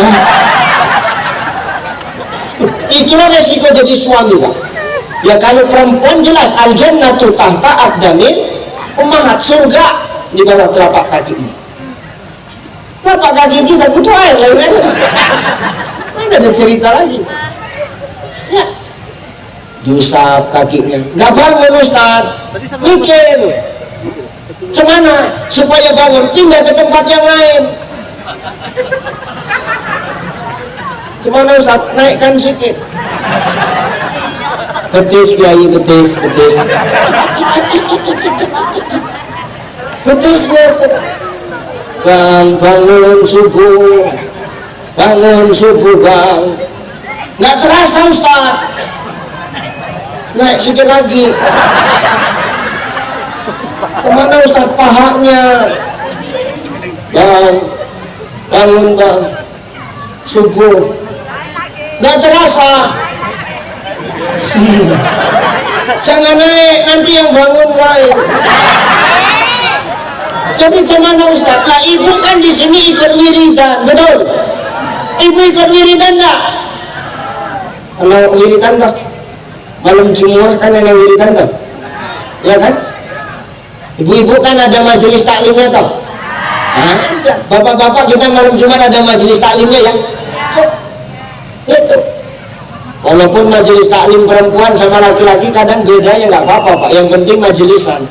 Itulah resiko jadi suami Pak. Ya kalau perempuan jelas al-jannatu tahta aqdamil ummahat, surga di bawah telapak kaki ini. Telapak kaki kita kutu air lain aja. Mana ada cerita lagi. Ya. diusap kakinya. Nggak bangun Ustaz, mikir gimana supaya bangun, pindah ke tempat yang lain. Gimana Ustaz, naikkan sedikit. Betis Kiai, betis Bang, bangun subuh Bang. Nggak terasa Ustaz, naik sedikit lagi. Kemana Ustaz, pahanya. Bang, bangun Bang, subuh. Nggak terasa. Jangan naik, nanti yang bangun lain. Jadi gimana Ustaz? Lah ibu kan di sini ikut wiridan, betul? Ibu ikut wiridan enggak? Kalau wiridan enggak? Malam Jumat kan ada wiridan enggak? Ya kan? Ibu-ibu kan ada majelis taklimnya toh? Bapak-bapak kita malam Jumat ada majelis taklimnya ya? Itu. Walaupun majelis taklim perempuan sama laki-laki kadang beda ya, nggak apa-apa Pak, yang penting majelisan.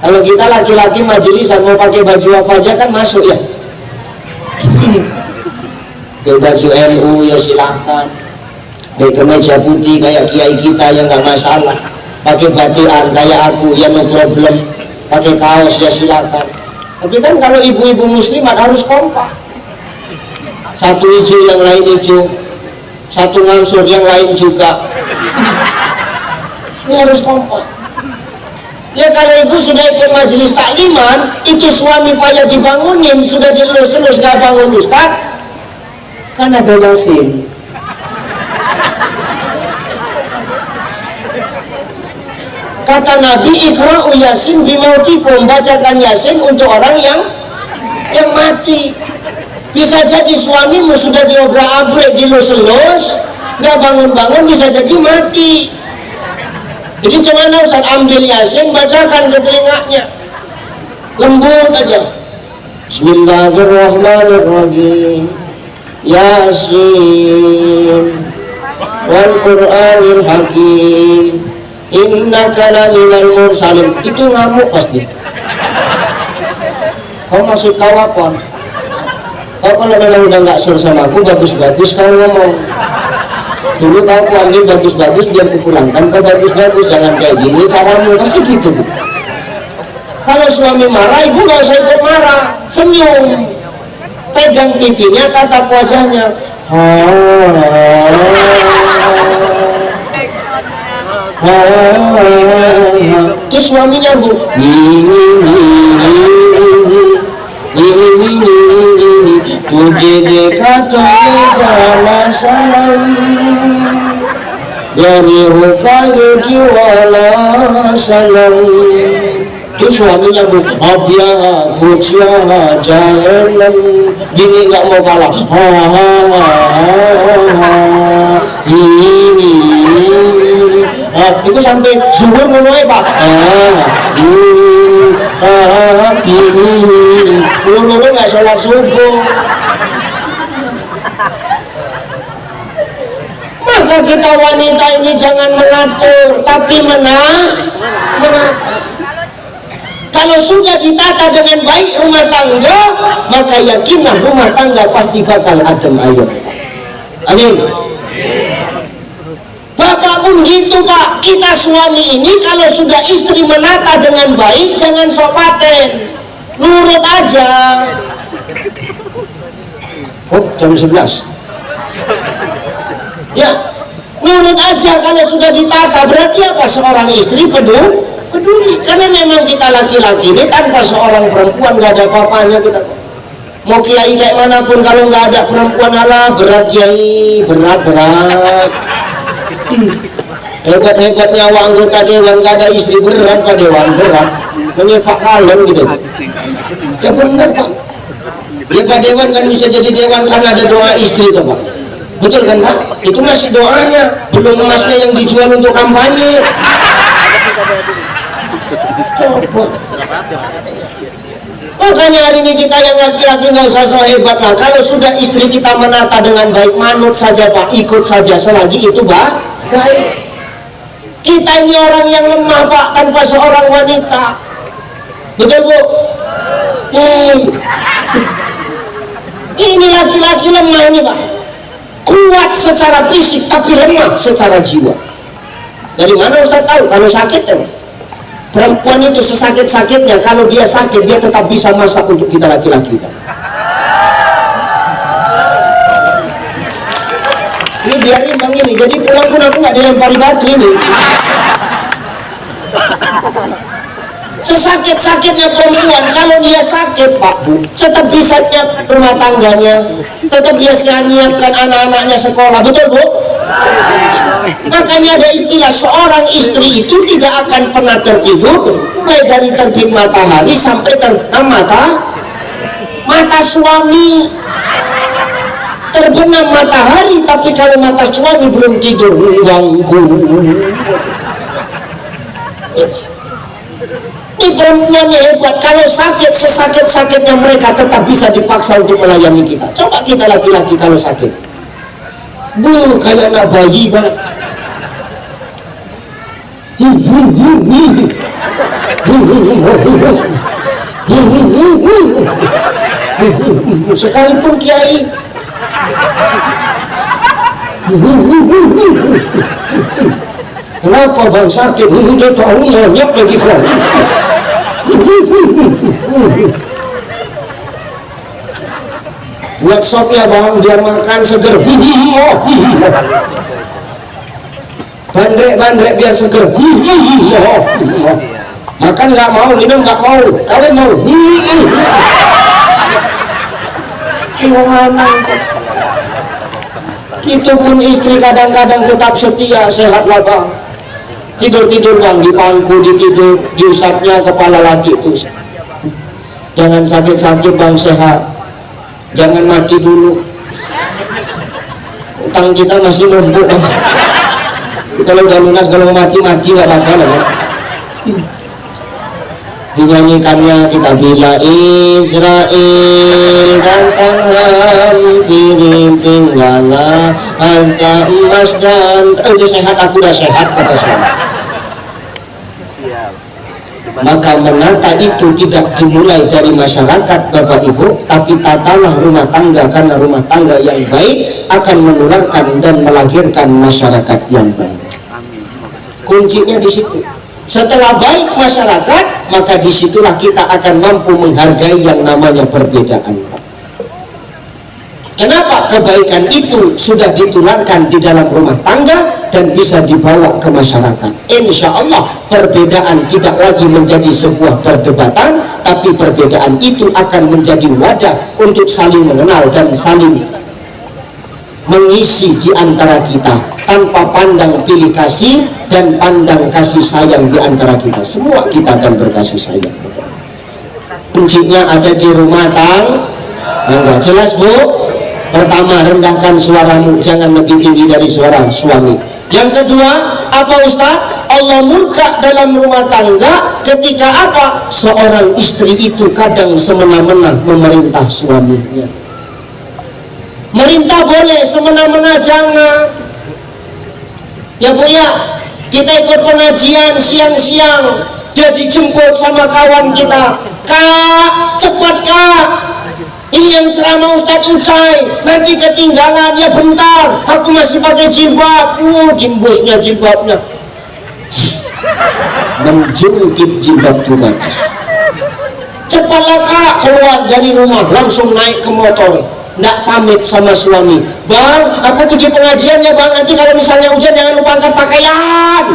Kalau kita laki-laki majelisan mau pakai baju apa aja kan masuk ya. Pakai baju NU ya silakan, pakai kemeja putih kayak kiai kita ya nggak masalah, pakai batian kayak aku ya no problem, pakai kaos ya silakan. Tapi kan kalau ibu-ibu muslimat harus kompak, satu hijau yang lain hijau, satu ngansur yang lain juga. Ini harus kompak. Ya kalau ibu sudah ikut majelis takliman, itu suami payah dibangunin, sudah dilus-lus gak bangun Ustaz, kan ada Yasin. Kata Nabi, ikra'u Yasin bimautikum, bacakan Yasin untuk orang yang mati. Bisa jadi suamimu sudah diobrak-abrik, dilus-lus, gak bangun-bangun, bisa jadi mati. Jadi gimana Ustaz? Ambil Yasin, bacakan ke telinganya, lembut aja. Bismillahirrahmanirrahim. Yasin wal Qur'anil Hakim, innaka laminal mursalin. Itu ngamuk pasti. Kau maksud kau apa? Kau kalau memang udah nggak sur sama aku, bagus-bagus kau ngomong. Dulu kau ambil bagus-bagus biar kupulangkan, kau bagus-bagus, jangan kayak gini caramu, pasti gitu. Kalau suami marah, ibu nggak usah ikut marah, senyum, pegang pipinya, tatap wajahnya. Terus suaminya bu, तुझे देखा तो ये जाना सनम, गरीब होगा ये वाला सनम. Terus suaminya bu, abya kucia jalan, gini nggak mau kalah. Itu sampai zuhur mulai Pak. Dulu nggak sholat subuh. Maka kita wanita ini jangan mengatur, tapi menata. Kalau sudah ditata dengan baik rumah tangga, maka yakinlah rumah tangga pasti bakal adem ayem. Amin. Bapak pun gitu Pak, kita suami ini kalau sudah istri menata dengan baik, jangan sok paten, nurut aja. Oh, jam 11. Ya, nurut aja kalau sudah ditata. Berarti apa? Seorang istri peduli. Karena memang kita laki-laki ini tanpa seorang perempuan nggak ada apa-apanya kita. Mau kiai kayak manapun kalau nggak ada perempuan, ala berat kiai, berat. Hebat-hebatnya anggota dewan nggak ada istri, berat Pak Dewan, berat. Namanya Pak Kalem gitu. Ya benar Pak. Ya Pak Dewan kan bisa jadi dewan karena ada doa istri tuh Pak. Betul kan Pak? Itu masih doanya, belum emasnya yang dijual untuk kampanye. Coba. Makanya hari ini kita yang laki-laki nggak usah so hebat lah. Kalau sudah istri kita menata dengan baik, manut saja Pak, ikut saja selagi itu baik. Kita ini orang yang lemah Pak, tanpa seorang wanita. Betul Bu? Ini laki-laki lemah ini Pak, kuat secara fisik tapi lemah secara jiwa. Dari mana Ustaz tahu? Kalau sakit ya, perempuan itu sesakit-sakitnya, kalau dia sakit dia tetap bisa masak untuk kita laki-laki Pak. Ini biar imbang ini, jadi pulang pun aku nggak dilempari batu ini. Sesakit-sakitnya perempuan, kalau dia sakit Pak Bu, tetap bisa nyiapkan rumah tangganya, tetap bisa nyiapkan anak-anaknya sekolah. Betul Bu? Makanya ada istilah, seorang istri itu tidak akan pernah tertidur baik dari terbit matahari sampai terbenam mata suami. Terbenam matahari, tapi kalau mata suami belum tidur mengganggu. Ini perempuannya hebat, kalau sakit sesakit-sakitnya mereka tetap bisa dipaksa untuk melayani kita. Coba kita laki-laki kalau sakit, kayak anak bayi banget. Sekalipun kiai. Kenapa bang sakit? Udah tahu monyet lagi kau. Buat sopnya bang, biar makan seger. Bandrek biar seger. Makan nggak mau, minum nggak mau, kalian mau. Gimana? Itu pun istri kadang-kadang tetap setia, sehatlah bang. Tidur bang di pangku, ditidur, diusapnya kepala laki itu. Jangan sakit-sakit bang, sehat. Jangan mati dulu. Utang kita masih numpuk bang. Kalau udah lunas, kalau mati nggak apa-apa lah bang. Dinyanyikannya kita bila Israel datang hampirin tinggallah harta emas dan udah sehat, aku udah sehat kata suami. Maka menata itu tidak dimulai dari masyarakat Bapak Ibu, tapi tatalah rumah tangga, karena rumah tangga yang baik akan menularkan dan melahirkan masyarakat yang baik. Kuncinya di situ. Setelah baik masyarakat, maka disitulah kita akan mampu menghargai yang namanya perbedaan. Kenapa? Kebaikan itu sudah ditularkan di dalam rumah tangga dan bisa dibawa ke masyarakat. Insya Allah perbedaan tidak lagi menjadi sebuah perdebatan, tapi perbedaan itu akan menjadi wadah untuk saling mengenal dan saling mengisi di antara kita, tanpa pandang pilih kasih dan pandang kasih sayang di antara kita. Semua kita akan berkasih sayang. Kuncinya ada di rumah tangga. Jelas Bu? Pertama, rendahkan suaramu, jangan lebih tinggi dari suara suami. Yang kedua, apa Ustaz? Allah murka dalam rumah tangga ketika apa? Seorang istri itu kadang semena-mena memerintah suaminya. Merintah boleh, semena-mena jangan. Ya Bu ya, kita ikut pengajian siang-siang, dia dijemput sama kawan kita, Kak, cepat Kak, ini yang ceramah Ustadz Ucai, nanti ketinggalan, ya bentar, aku masih pakai jilbab. Gimbusnya jilbabnya menjungkit jilbab juga. Cepatlah Kak, keluar dari rumah, langsung naik ke motor, nggak pamit sama suami. Bang, aku pergi pengajian ya bang, nanti kalau misalnya hujan jangan lupa angkat pakaian.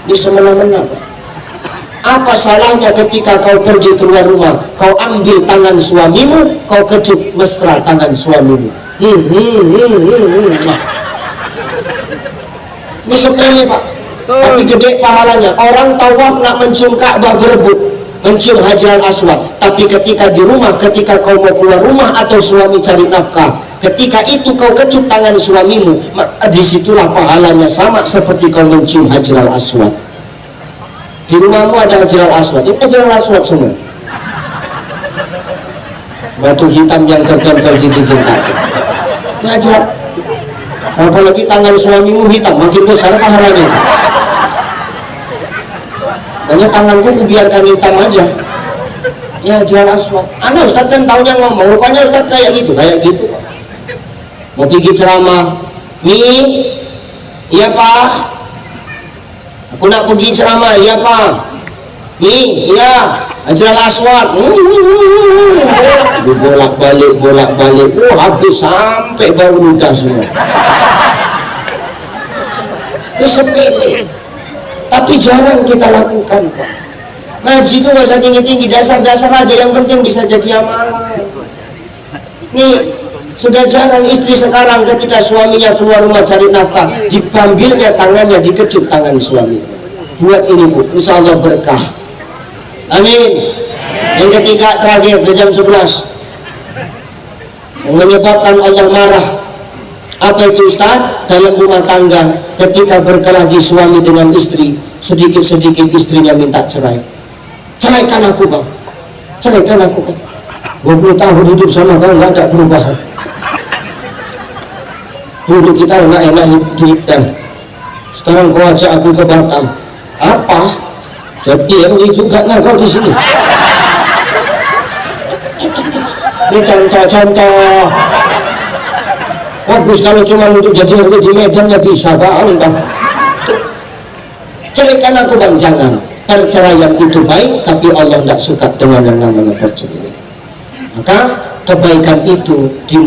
Ini semena-mena. Apa salahnya ketika kau pergi keluar rumah, kau ambil tangan suamimu, kau kecup mesra tangan suamimu. Ini sepele Pak, tapi gede pahalanya. Orang tawaf nak mencium Ka'bah berebut, mencium Hajar Aswad, tapi ketika di rumah, ketika kau mau keluar rumah atau suami cari nafkah, ketika itu kau kecup tangan suamimu, disitulah pahalanya sama seperti kau mencium Hajar Aswad. Di rumahmu ada Hajar Aswad, itu Hajar Aswad semua, batu hitam yang tertempel di dinding Ka'bah. apalagi tangan suamimu hitam, makin besar pahalanya. Banyak tanganku biarkan hitam aja. Ya jelas Pak. Anda Ustadz kan tahunya ngomong, rupanya Ustadz kayak gitu. Mau pergi ceramah, nih, iya Pak. Aku nak pergi ceramah, iya Pak. Nih, iya, Hajar Aswad. Bolak-balik. Habis sampai baru ludah semua. Itu sepele. Tapi jarang kita lakukan Pak. Ngaji itu gak usah tinggi-tinggi, dasar-dasar aja, yang penting bisa jadi amalan. Nih, sudah jarang istri sekarang ketika suaminya keluar rumah cari nafkah, diambilnya tangannya, dikejut tangan suami. Buat ini Bu, insya Allah berkah. Amin. Yang ketiga terakhir di jam 11, yang menyebabkan Allah marah. Apa itu Ustaz? Dalam rumah tangga ketika berkelahi suami dengan istri, sedikit-sedikit istrinya minta cerai. Ceraikan aku Bang, ceraikan aku Bang. 20 tahun hidup sama kau nggak ada perubahan. Dulu kita enak-enak hidup dan sekarang kau ajak aku ke Batam. Apa? Jadi MI juga nah kau di sini. Ini contoh-contoh. Bagus kalau cuma untuk jadi RW di Medan ya bisa Pak. Ceraikan aku Bang, jangan. Perceraian itu baik, tapi Allah tidak suka dengan yang namanya perceraian. Maka kebaikan itu di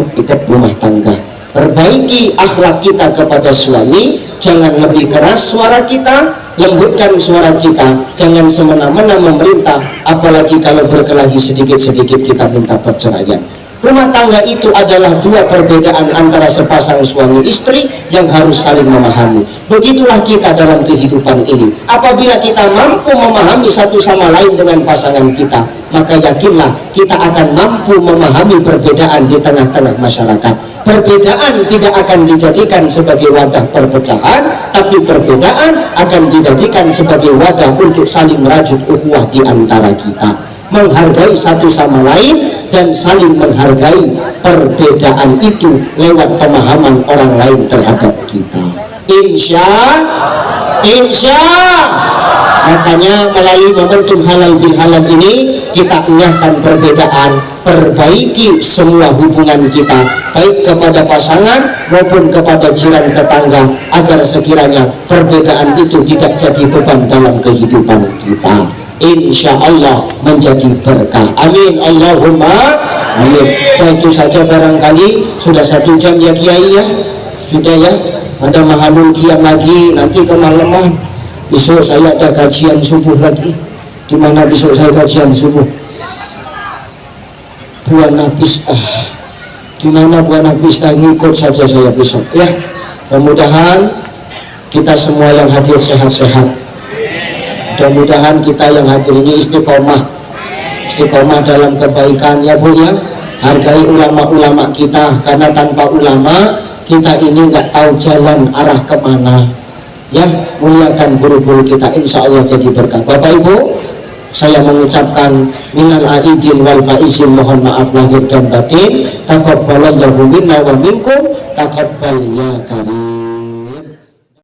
rumah tangga. Perbaiki akhlak kita kepada suami, jangan lebih keras suara kita, lembutkan suara kita, jangan semena-mena memerintah, apalagi kalau berkelahi sedikit-sedikit kita minta perceraian. Rumah tangga itu adalah dua perbedaan antara sepasang suami istri yang harus saling memahami. Begitulah kita dalam kehidupan ini. Apabila kita mampu memahami satu sama lain dengan pasangan kita, maka yakinlah kita akan mampu memahami perbedaan di tengah-tengah masyarakat. Perbedaan tidak akan dijadikan sebagai wadah perpecahan, tapi perbedaan akan dijadikan sebagai wadah untuk saling merajut ukhuwah di antara kita. Menghargai satu sama lain dan saling menghargai perbedaan itu lewat pemahaman orang lain terhadap kita. Insya makanya melalui momentum halal bil halal ini kita enyahkan perbedaan, perbaiki semua hubungan kita baik kepada pasangan maupun kepada jiran tetangga, agar sekiranya perbedaan itu tidak jadi beban dalam kehidupan kita. Insya Allah menjadi berkah. Amin Allahumma amin. Dan itu saja barangkali sudah 1 jam ya Kiai ya, sudah ya. Ada mahalul kiam lagi nanti kemalaman. Besok saya ada kajian subuh lagi. Di mana besok saya kajian subuh? Buana Pista. Di mana Buana Pista, ngikut saja saya besok ya. Mudah-mudahan kita semua yang hadir sehat-sehat. Mudah-mudahan kita yang hadir ini istiqomah dalam kebaikan ya Bu ya. Hargai ulama-ulama kita, karena tanpa ulama kita ini nggak tahu jalan arah kemana ya. Muliakan guru-guru kita, insya Allah jadi berkah. Bapak Ibu, saya mengucapkan minal aidin wal faizin, mohon maaf lahir dan batin. Taqabbalallahu minna wa minkum, taqabbal ya karim.